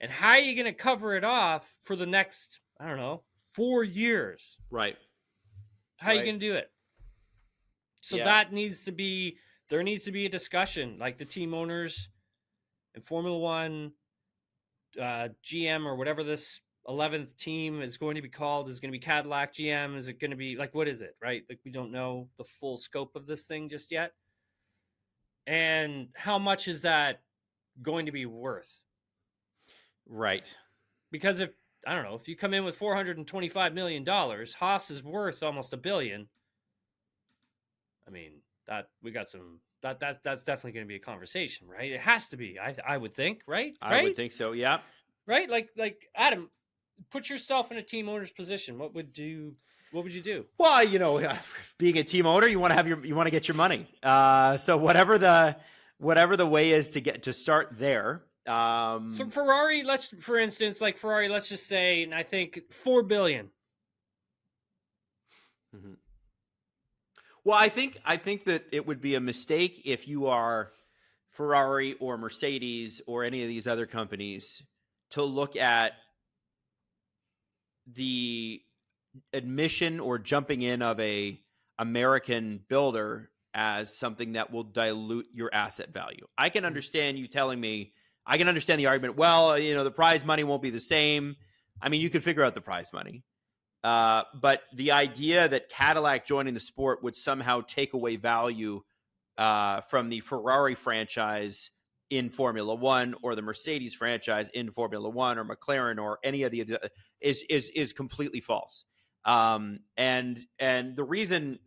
And how are you going to cover it off for the next, I don't know, 4 years? Right. How are you going to do it? So, Yeah. that needs to be, there needs to be a discussion. Like the team owners in Formula One, GM, or whatever this 11th team is going to be called, is going to be Cadillac, GM, is it going to be like, what is it, right? Like, we don't know the full scope of this thing just yet. And how much is that going to be worth? Right. Because if, I don't know, if you come in with $425 million, Haas is worth almost $1 billion. I mean, that we got some, that's definitely going to be a conversation, right? It has to be, I would think, right? I would think so. Yeah. Right? Like Adam, put yourself in a team owner's position. What would you do? Well, being a team owner, you want to get your money. So whatever the way is to start there. So Ferrari, let's just say, and I think $4 billion. Mm-hmm. Well, I think that it would be a mistake if you are Ferrari or Mercedes or any of these other companies to look at the admission or jumping in of a American builder as something that will dilute your asset value. I can understand you telling me, I can understand the argument, well, the prize money won't be the same. I mean, you could figure out the prize money. But the idea that Cadillac joining the sport would somehow take away value from the Ferrari franchise in Formula One or the Mercedes franchise in Formula One or McLaren or any of the is completely false. And the reason,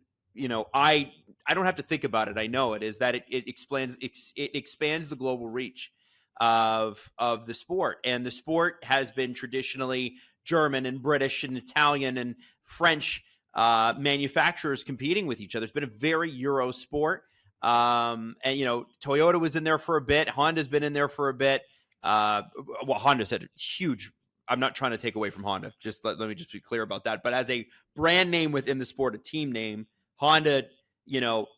I don't have to think about it, I know it, is that it expands the global reach of the sport. And the sport has been traditionally German and British and Italian and French manufacturers competing with each other. It's been a very Euro sport. And Toyota was in there for a bit. Honda's been in there for a bit. Honda's had a huge, I'm not trying to take away from Honda. Just let me just be clear about that. But as a brand name within the sport, a team name, Honda,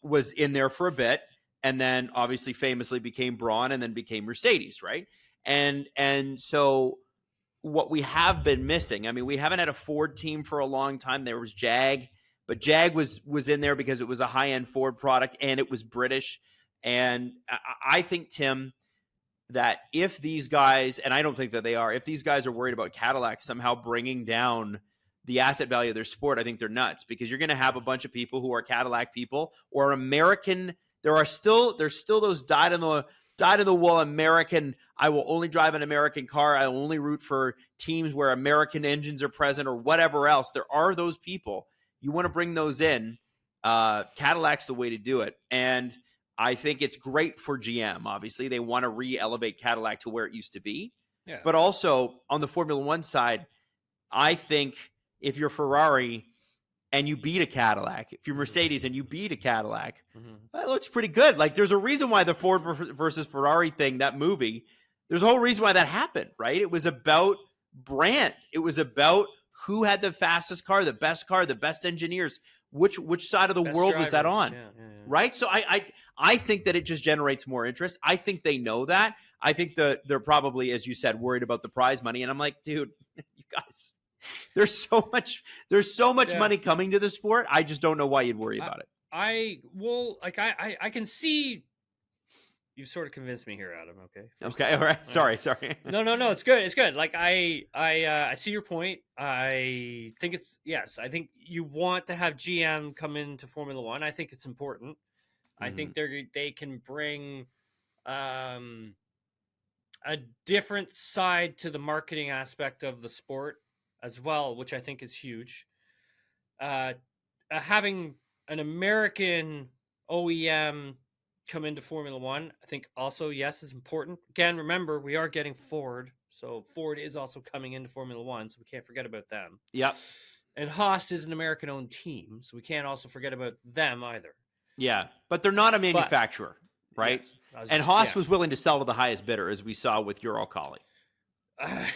was in there for a bit, and then obviously famously became Braun and then became Mercedes, right? And so what we have been missing, I mean, we haven't had a Ford team for a long time. There was Jag, but Jag was in there because it was a high-end Ford product and it was British. And I think, Tim, that if these guys, and I don't think that they are, if these guys are worried about Cadillac somehow bringing down the asset value of their sport, I think they're nuts, because you're going to have a bunch of people who are Cadillac people or American. There's still those dyed in the wool American. I will only drive an American car. I will only root for teams where American engines are present or whatever else. There are those people. You want to bring those in. Cadillac's the way to do it. And I think it's great for GM. Obviously, they want to re-elevate Cadillac to where it used to be. Yeah. But also on the Formula One side, I think if you're Ferrari and you beat a Cadillac, if you're Mercedes and you beat a Cadillac, that looks pretty good. Like, there's a reason why the Ford versus Ferrari thing, that movie, there's a whole reason why that happened, right? It was about brand. It was about who had the fastest car, the best engineers. Which side of the world was that on? Yeah. Right? So I think that it just generates more interest. I think they know that. I think they're probably, as you said, worried about the prize money. And I'm like, dude, you guys, there's so much money coming to the sport. I just don't know why you'd worry about it. I can see. You've sort of convinced me here, Adam. Okay. All right. Sorry. No. It's good. Like, I see your point. I think I think you want to have GM come into Formula One. I think it's important. I think they can bring a different side to the marketing aspect of the sport as well, which I think is huge. Having an American OEM come into Formula One. I think also, yes, is important. Again, remember, we are getting Ford. So Ford is also coming into Formula One, so we can't forget about them. Yep. And Haas is an American-owned team, so we can't also forget about them either. Yeah, but they're not a manufacturer, right? Yes, and Haas was willing to sell to the highest bidder, as we saw with Ural-Kali. I'm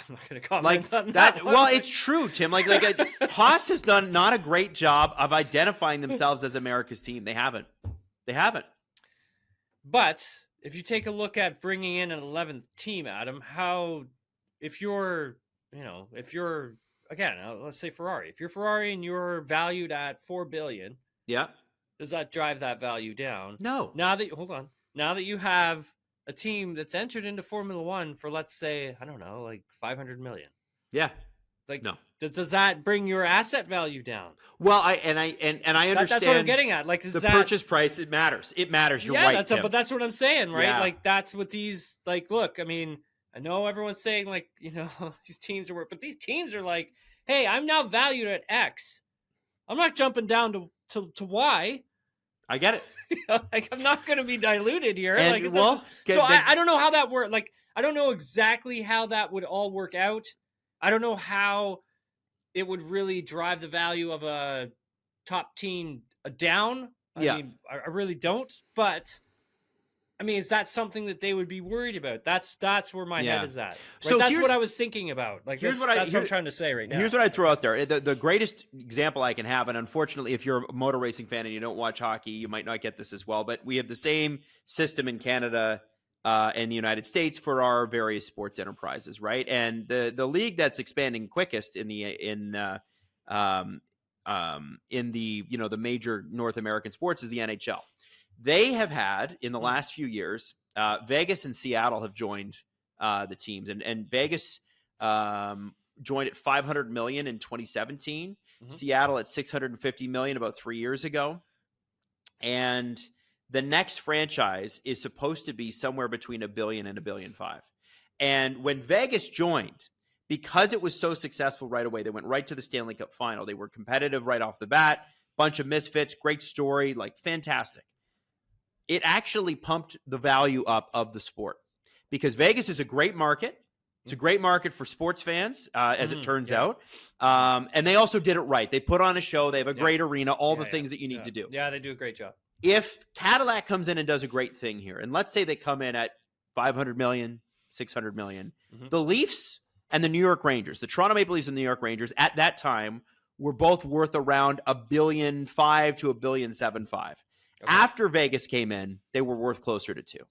not going to comment on that. Well, it's true, Tim. Haas has done not a great job of identifying themselves as America's team. They haven't. But if you take a look at bringing in an 11th team, Adam, if you're again, let's say Ferrari. If you're Ferrari and you're valued at $4 billion, yeah, does that drive that value down? No. Now that you have a team that's entered into Formula One for, let's say, I don't know, like $500 million. Yeah. No. Does that bring your asset value down? Well, I understand. That's what I'm getting at. Purchase price, it matters. It matters. You're right, Tim. But that's what I'm saying, right? Yeah. That's what these, look, I mean, I know everyone's saying, these teams are worth, but these teams are like, hey, I'm now valued at X. I'm not jumping down to Y. I get it. I'm not going to be diluted here. I don't know how that works. I don't know exactly how that would all work out. I don't know how it would really drive the value of a top team down. I mean, I really don't. But I mean, is that something that they would be worried about? That's where my head is at. Right? So that's what I was thinking about. That's what I'm trying to say right now. Here's what I throw out there. The greatest example I can have, and unfortunately, if you're a motor racing fan and you don't watch hockey, you might not get this as well, but we have the same system in Canada and the United States for our various sports enterprises, right? And the league that's expanding quickest in the the major North American sports is the NHL. They have had, in the last few years, Vegas and Seattle have joined the teams. And Vegas joined at $500 million in 2017. Mm-hmm. Seattle at $650 million about 3 years ago. And the next franchise is supposed to be somewhere between $1 billion and $1.5 billion. And when Vegas joined, because it was so successful right away, they went right to the Stanley Cup final. They were competitive right off the bat. Bunch of misfits, great story, fantastic. It actually pumped the value up of the sport because Vegas is a great market. It's a great market for sports fans, as it turns out. And they also did it right. They put on a show. They have a great arena, all the things that you need to do. Yeah, they do a great job. If Cadillac comes in and does a great thing here, and let's say they come in at $500 million, $600 million, the Leafs and the New York Rangers, the Toronto Maple Leafs and the New York Rangers at that time were both worth around $1.5 billion to $1.75 billion. Okay. After Vegas came in, they were worth closer to $2 billion.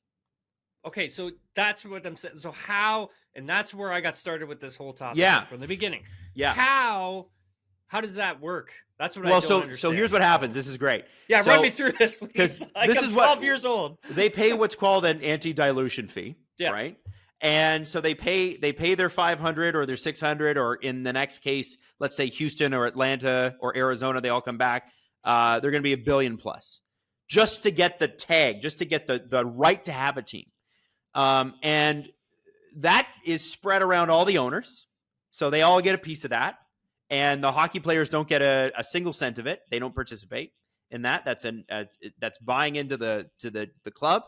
Okay, so that's what I'm saying. So how, and that's where I got started with this whole topic from the beginning. Yeah. How does that work? That's what I don't understand. So here's what happens. This is great. Yeah, run me through this, please. Because this is 12 years old. They pay what's called an anti-dilution fee, right? And so they pay their $500 or their $600, or in the next case, let's say Houston or Atlanta or Arizona, they all come back. They're going to be $1 billion plus, just to get the tag, just to get the right to have a team. And that is spread around all the owners, so they all get a piece of that. And the hockey players don't get a single cent of it. They don't participate in that. That's buying into the club.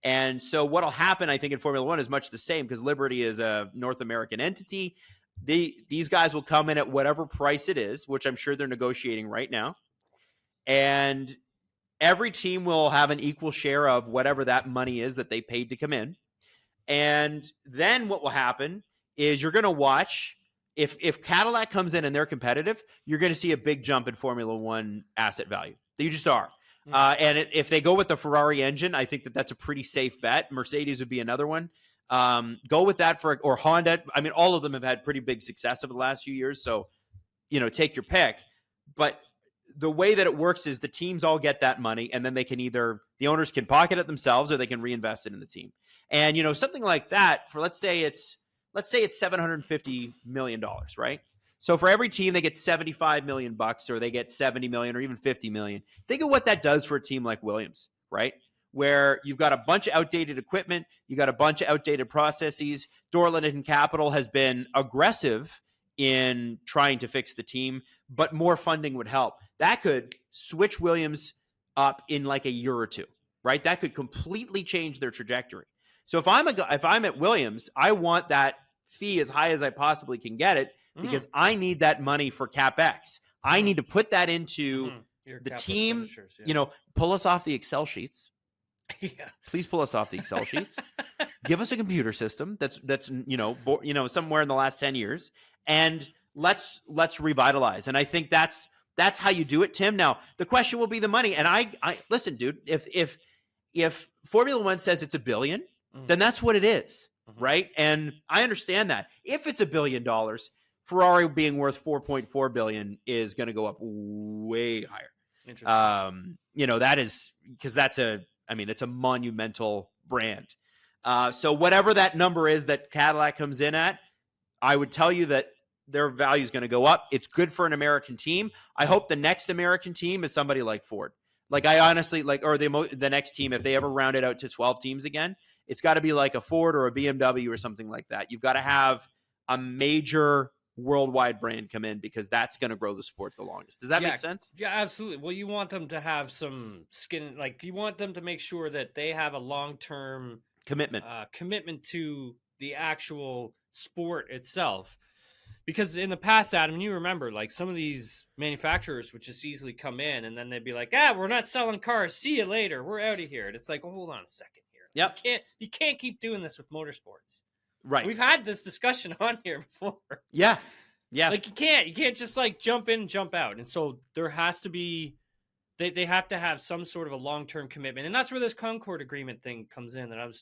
And so what'll happen, I think, in Formula One is much the same, because Liberty is a North American entity. These guys will come in at whatever price it is, which I'm sure they're negotiating right now. And every team will have an equal share of whatever that money is that they paid to come in. And then what will happen is you're going to watch, if Cadillac comes in and they're competitive, you're going to see a big jump in Formula One asset value. You just are. And if they go with the Ferrari engine, I think that's a pretty safe bet. Mercedes would be another one. Go with that or Honda. I mean, all of them have had pretty big success over the last few years. So, take your pick. But the way that it works is the teams all get that money, and then they can the owners can pocket it themselves, or they can reinvest it in the team. And, something like that for, let's say it's $750 million, right? So for every team, they get $75 million, or they get $70 million, or even $50 million. Think of what that does for a team like Williams, right? Where you've got a bunch of outdated equipment, you got a bunch of outdated processes. Dorland Capital has been aggressive in trying to fix the team, but more funding would help. That could switch Williams up in like a year or two, right? That could completely change their trajectory. So if I'm at Williams, I want that fee as high as I possibly can get it because I need that money for CapEx. I need to put that into Your the capital team. expenditures, yeah. Pull us off the Excel sheets. Yeah. Please pull us off the Excel sheets. Give us a computer system that's somewhere in the last 10 years, and let's revitalize. And I think that's how you do it, Tim. Now the question will be the money. And I listen, dude. If Formula One says it's $1 billion, then that's what it is, right? And I understand that. If it's $1 billion, Ferrari being worth $4.4 billion is going to go up way higher. Interesting. That is because it's a monumental brand. So whatever that number is that Cadillac comes in at, I would tell you that their value is going to go up. It's good for an American team. I hope the next American team is somebody like Ford. Like I honestly or the next team, if they ever round it out to 12 teams again, it's got to be like a Ford or a BMW or something like that. You've got to have a major worldwide brand come in because that's going to grow the sport the longest. Does that make sense? Yeah, absolutely. Well, you want them to have some skin, like you want them to make sure that they have a long-term commitment to the actual sport itself. Because in the past, Adam, you remember, like some of these manufacturers would just easily come in and then they'd be like, we're not selling cars. See you later. We're out of here. And it's like, hold on a second here. Yep. You can't keep doing this with motorsports. Right. We've had this discussion on here before. Yeah. Yeah. Like you can't just like jump in and jump out. And so there has to be, they have to have some sort of a long-term commitment. And that's where this Concord agreement thing comes in that I'm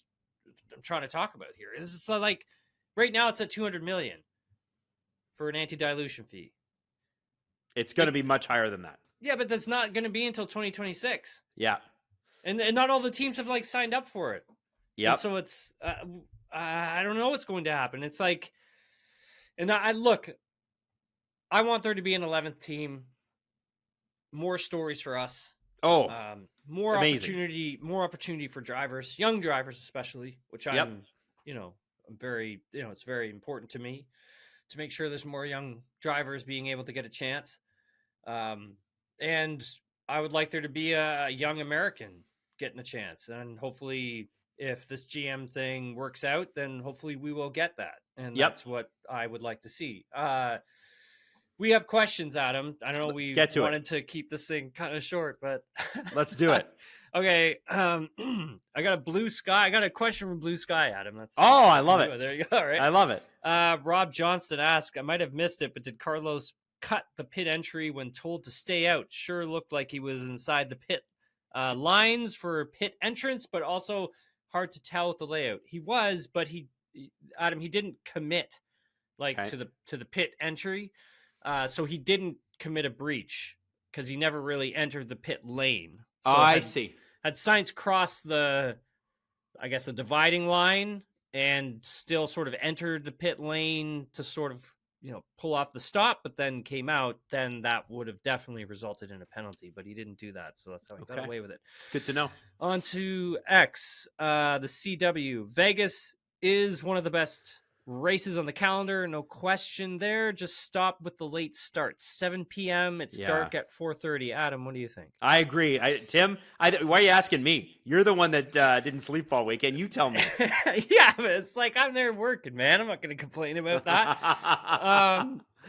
trying to talk about here. This is like right now it's at $200 million for an anti-dilution fee. It's going to be much higher than that. Yeah, but that's not going to be until 2026. Yeah. And not all the teams have like signed up for it. Yeah. So it's, I don't know what's going to happen. It's like, and I want there to be an 11th team, more stories for us. Oh, more amazing. opportunity for drivers, young drivers, especially, which I'm very, it's very important to me to make sure there's more young drivers being able to get a chance. And I would like there to be a young American getting a chance. And hopefully if this GM thing works out, then hopefully we will get that. And that's what I would like to see. We have questions, Adam. I know we wanted to keep this thing kind of short, but let's do it. Okay. I got a Blue Sky. I got a question from Blue Sky, Adam. I love it. There you go. Right. I love it. Rob Johnston asked, I might have missed it, but did Carlos cut the pit entry when told to stay out? Sure looked like he was inside the pit lines for pit entrance, but also hard to tell with the layout. He was, but he didn't commit to the pit entry. So he didn't commit a breach because he never really entered the pit lane. So I see. Had Sainz crossed the dividing line and still sort of entered the pit lane to sort of, pull off the stop, but then came out, then that would have definitely resulted in a penalty, but he didn't do that. So that's how he got away with it. Good to know. On to X, the CW. Vegas is one of the best races on the calendar, no question there. Just stop with the late start. 7 p.m. It's dark at 4:30. Adam, what do you think? I agree. Tim, why are you asking me? You're the one that didn't sleep all weekend. You tell me. Yeah, but it's like I'm there working, man. I'm not going to complain about that.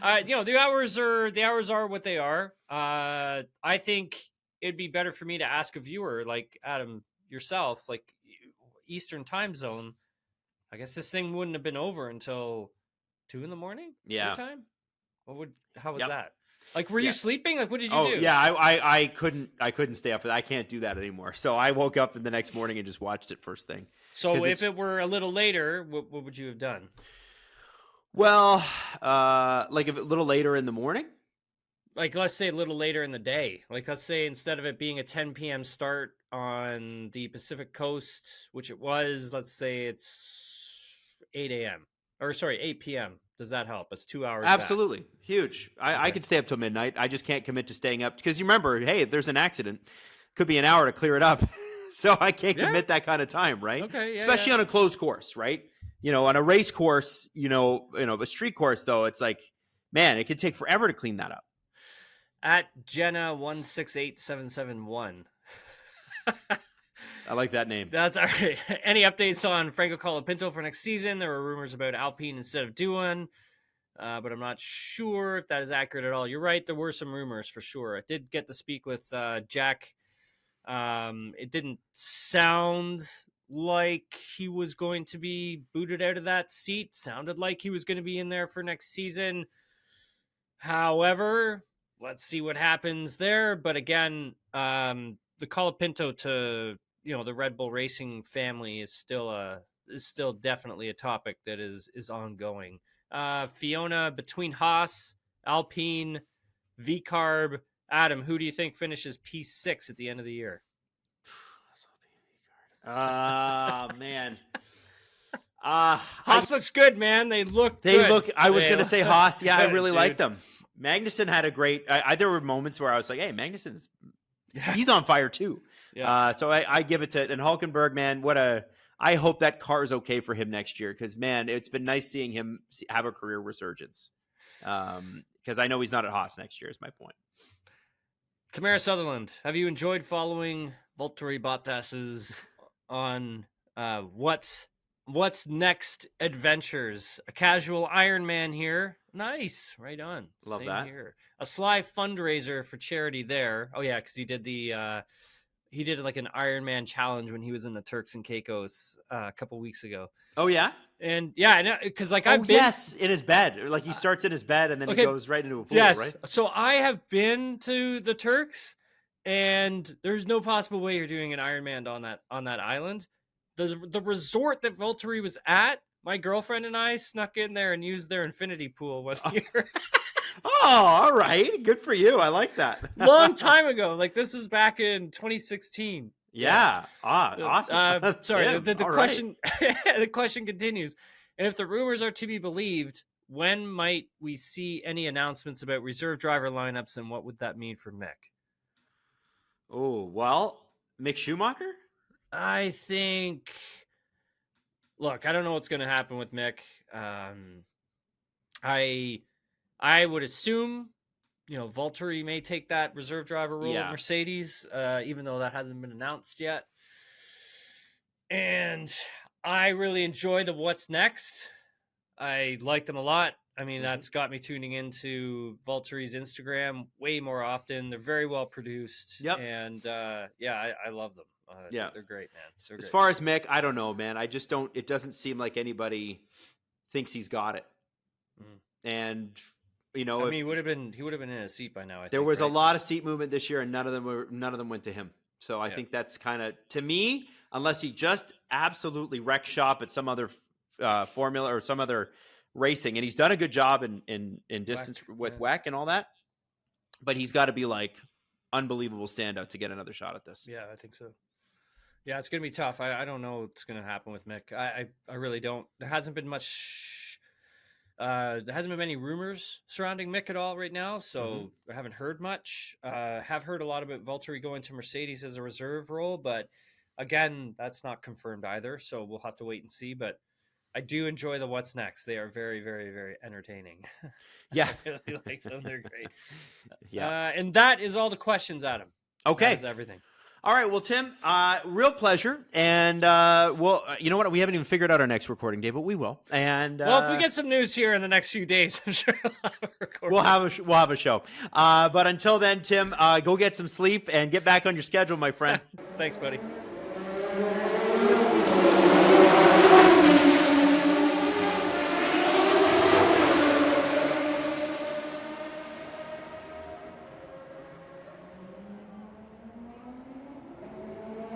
The hours are what they are. I think it'd be better for me to ask a viewer like Adam yourself, like Eastern time zone. I guess this thing wouldn't have been over until 2 a.m. Yeah. Time. How was that? Like, were you sleeping? Like, what did you do? Yeah, I couldn't stay up for that. I can't do that anymore. So I woke up the next morning and just watched it first thing. So if it were a little later, what would you have done? Well, like a little later in the morning. Like, let's say a little later in the day. Like, let's say instead of it being a 10 p.m. start on the Pacific Coast, which it was, let's say it's 8 a.m. Or sorry, 8 p.m. Does that help? It's 2 hours. Absolutely. back. Huge. I could stay up till midnight. I just can't commit to staying up because you remember, hey, if there's an accident, could be an hour to clear it up. So I can't commit that kind of time, right? Okay. Yeah, especially on a closed course, right? On a race course, a street course though, it's like, man, it could take forever to clean that up. At Jenna 168771. I like that name. That's all right. Any updates on Franco Colapinto for next season? There were rumors about Alpine instead of Duan, but I'm not sure if that is accurate at all. You're right. There were some rumors for sure. I did get to speak with Jack. It didn't sound like he was going to be booted out of that seat. Sounded like he was going to be in there for next season. However, let's see what happens there. But again, the Colapinto to the Red Bull Racing family is still definitely a topic that is ongoing. Fiona, between Haas, Alpine, V-Carb, Adam, who do you think finishes P6 at the end of the year? Man. Haas looks good, man. They look good. I was going to say Haas. Yeah, good, I really dude. liked them. Magnussen had a great... there were moments where I was like, hey, Magnussen's... He's on fire too. Yeah. So I give it to... And Hülkenberg, man, I hope that car is okay for him next year because, man, it's been nice seeing him have a career resurgence. Because I know he's not at Haas next year is my point. Tamara Sutherland, have you enjoyed following Valtteri Bottas's on what's next adventures? A casual Ironman here. Nice. Right on. Love Same that. Here. A sly fundraiser for charity there. Oh, yeah, because he did like an Ironman challenge when he was in the Turks and Caicos a couple weeks ago. Oh, yeah? And yeah, because like I've been... yes, in his bed. Like he starts in his bed and then he goes right into a pool, yes. right? So I have been to the Turks, and there's no possible way you're doing an Ironman on that island. The resort that Valtteri was at, my girlfriend and I snuck in there and used their infinity pool one year. Oh, all right. Good for you. I like that. Long time ago. Like this is back in 2016. Yeah. Awesome. Sorry. The question, right. The question continues. And if the rumors are to be believed, when might we see any announcements about reserve driver lineups, and what would that mean for Mick? Oh, well, Mick Schumacher? I think. Look, I don't know what's going to happen with Mick. I would assume, Valtteri may take that reserve driver role at Mercedes, even though that hasn't been announced yet. And I really enjoy the what's next. I like them a lot. I mean, that's got me tuning into Valtteri's Instagram way more often. They're very well produced. Yep. And I love them. They're great, man. So as far as Mick, I don't know, man. I just don't. It doesn't seem like anybody thinks he's got it. And he would have been in a seat by now. There was a lot of seat movement this year, and none of them went to him. So I think that's kind of, to me, unless he just absolutely wrecked shop at some other formula or some other racing, and he's done a good job in distance with WEC and all that. But he's got to be like unbelievable standout to get another shot at this. Yeah, I think so. Yeah, it's going to be tough. I don't know what's going to happen with Mick. I really don't. There hasn't been much. There hasn't been many rumors surrounding Mick at all right now, so I haven't heard much. Have heard a lot about Valtteri going to Mercedes as a reserve role, but again, that's not confirmed either, so we'll have to wait and see. But I do enjoy the what's next. They are very, very, very entertaining. Yeah. I really like them. They're great. Yeah. And that is all the questions, Adam. Okay. That is everything. All right. Well, Tim, real pleasure. And, you know what? We haven't even figured out our next recording day, but we will. And if we get some news here in the next few days, I'm sure we'll have a show. But until then, Tim, go get some sleep and get back on your schedule, my friend. Thanks, buddy.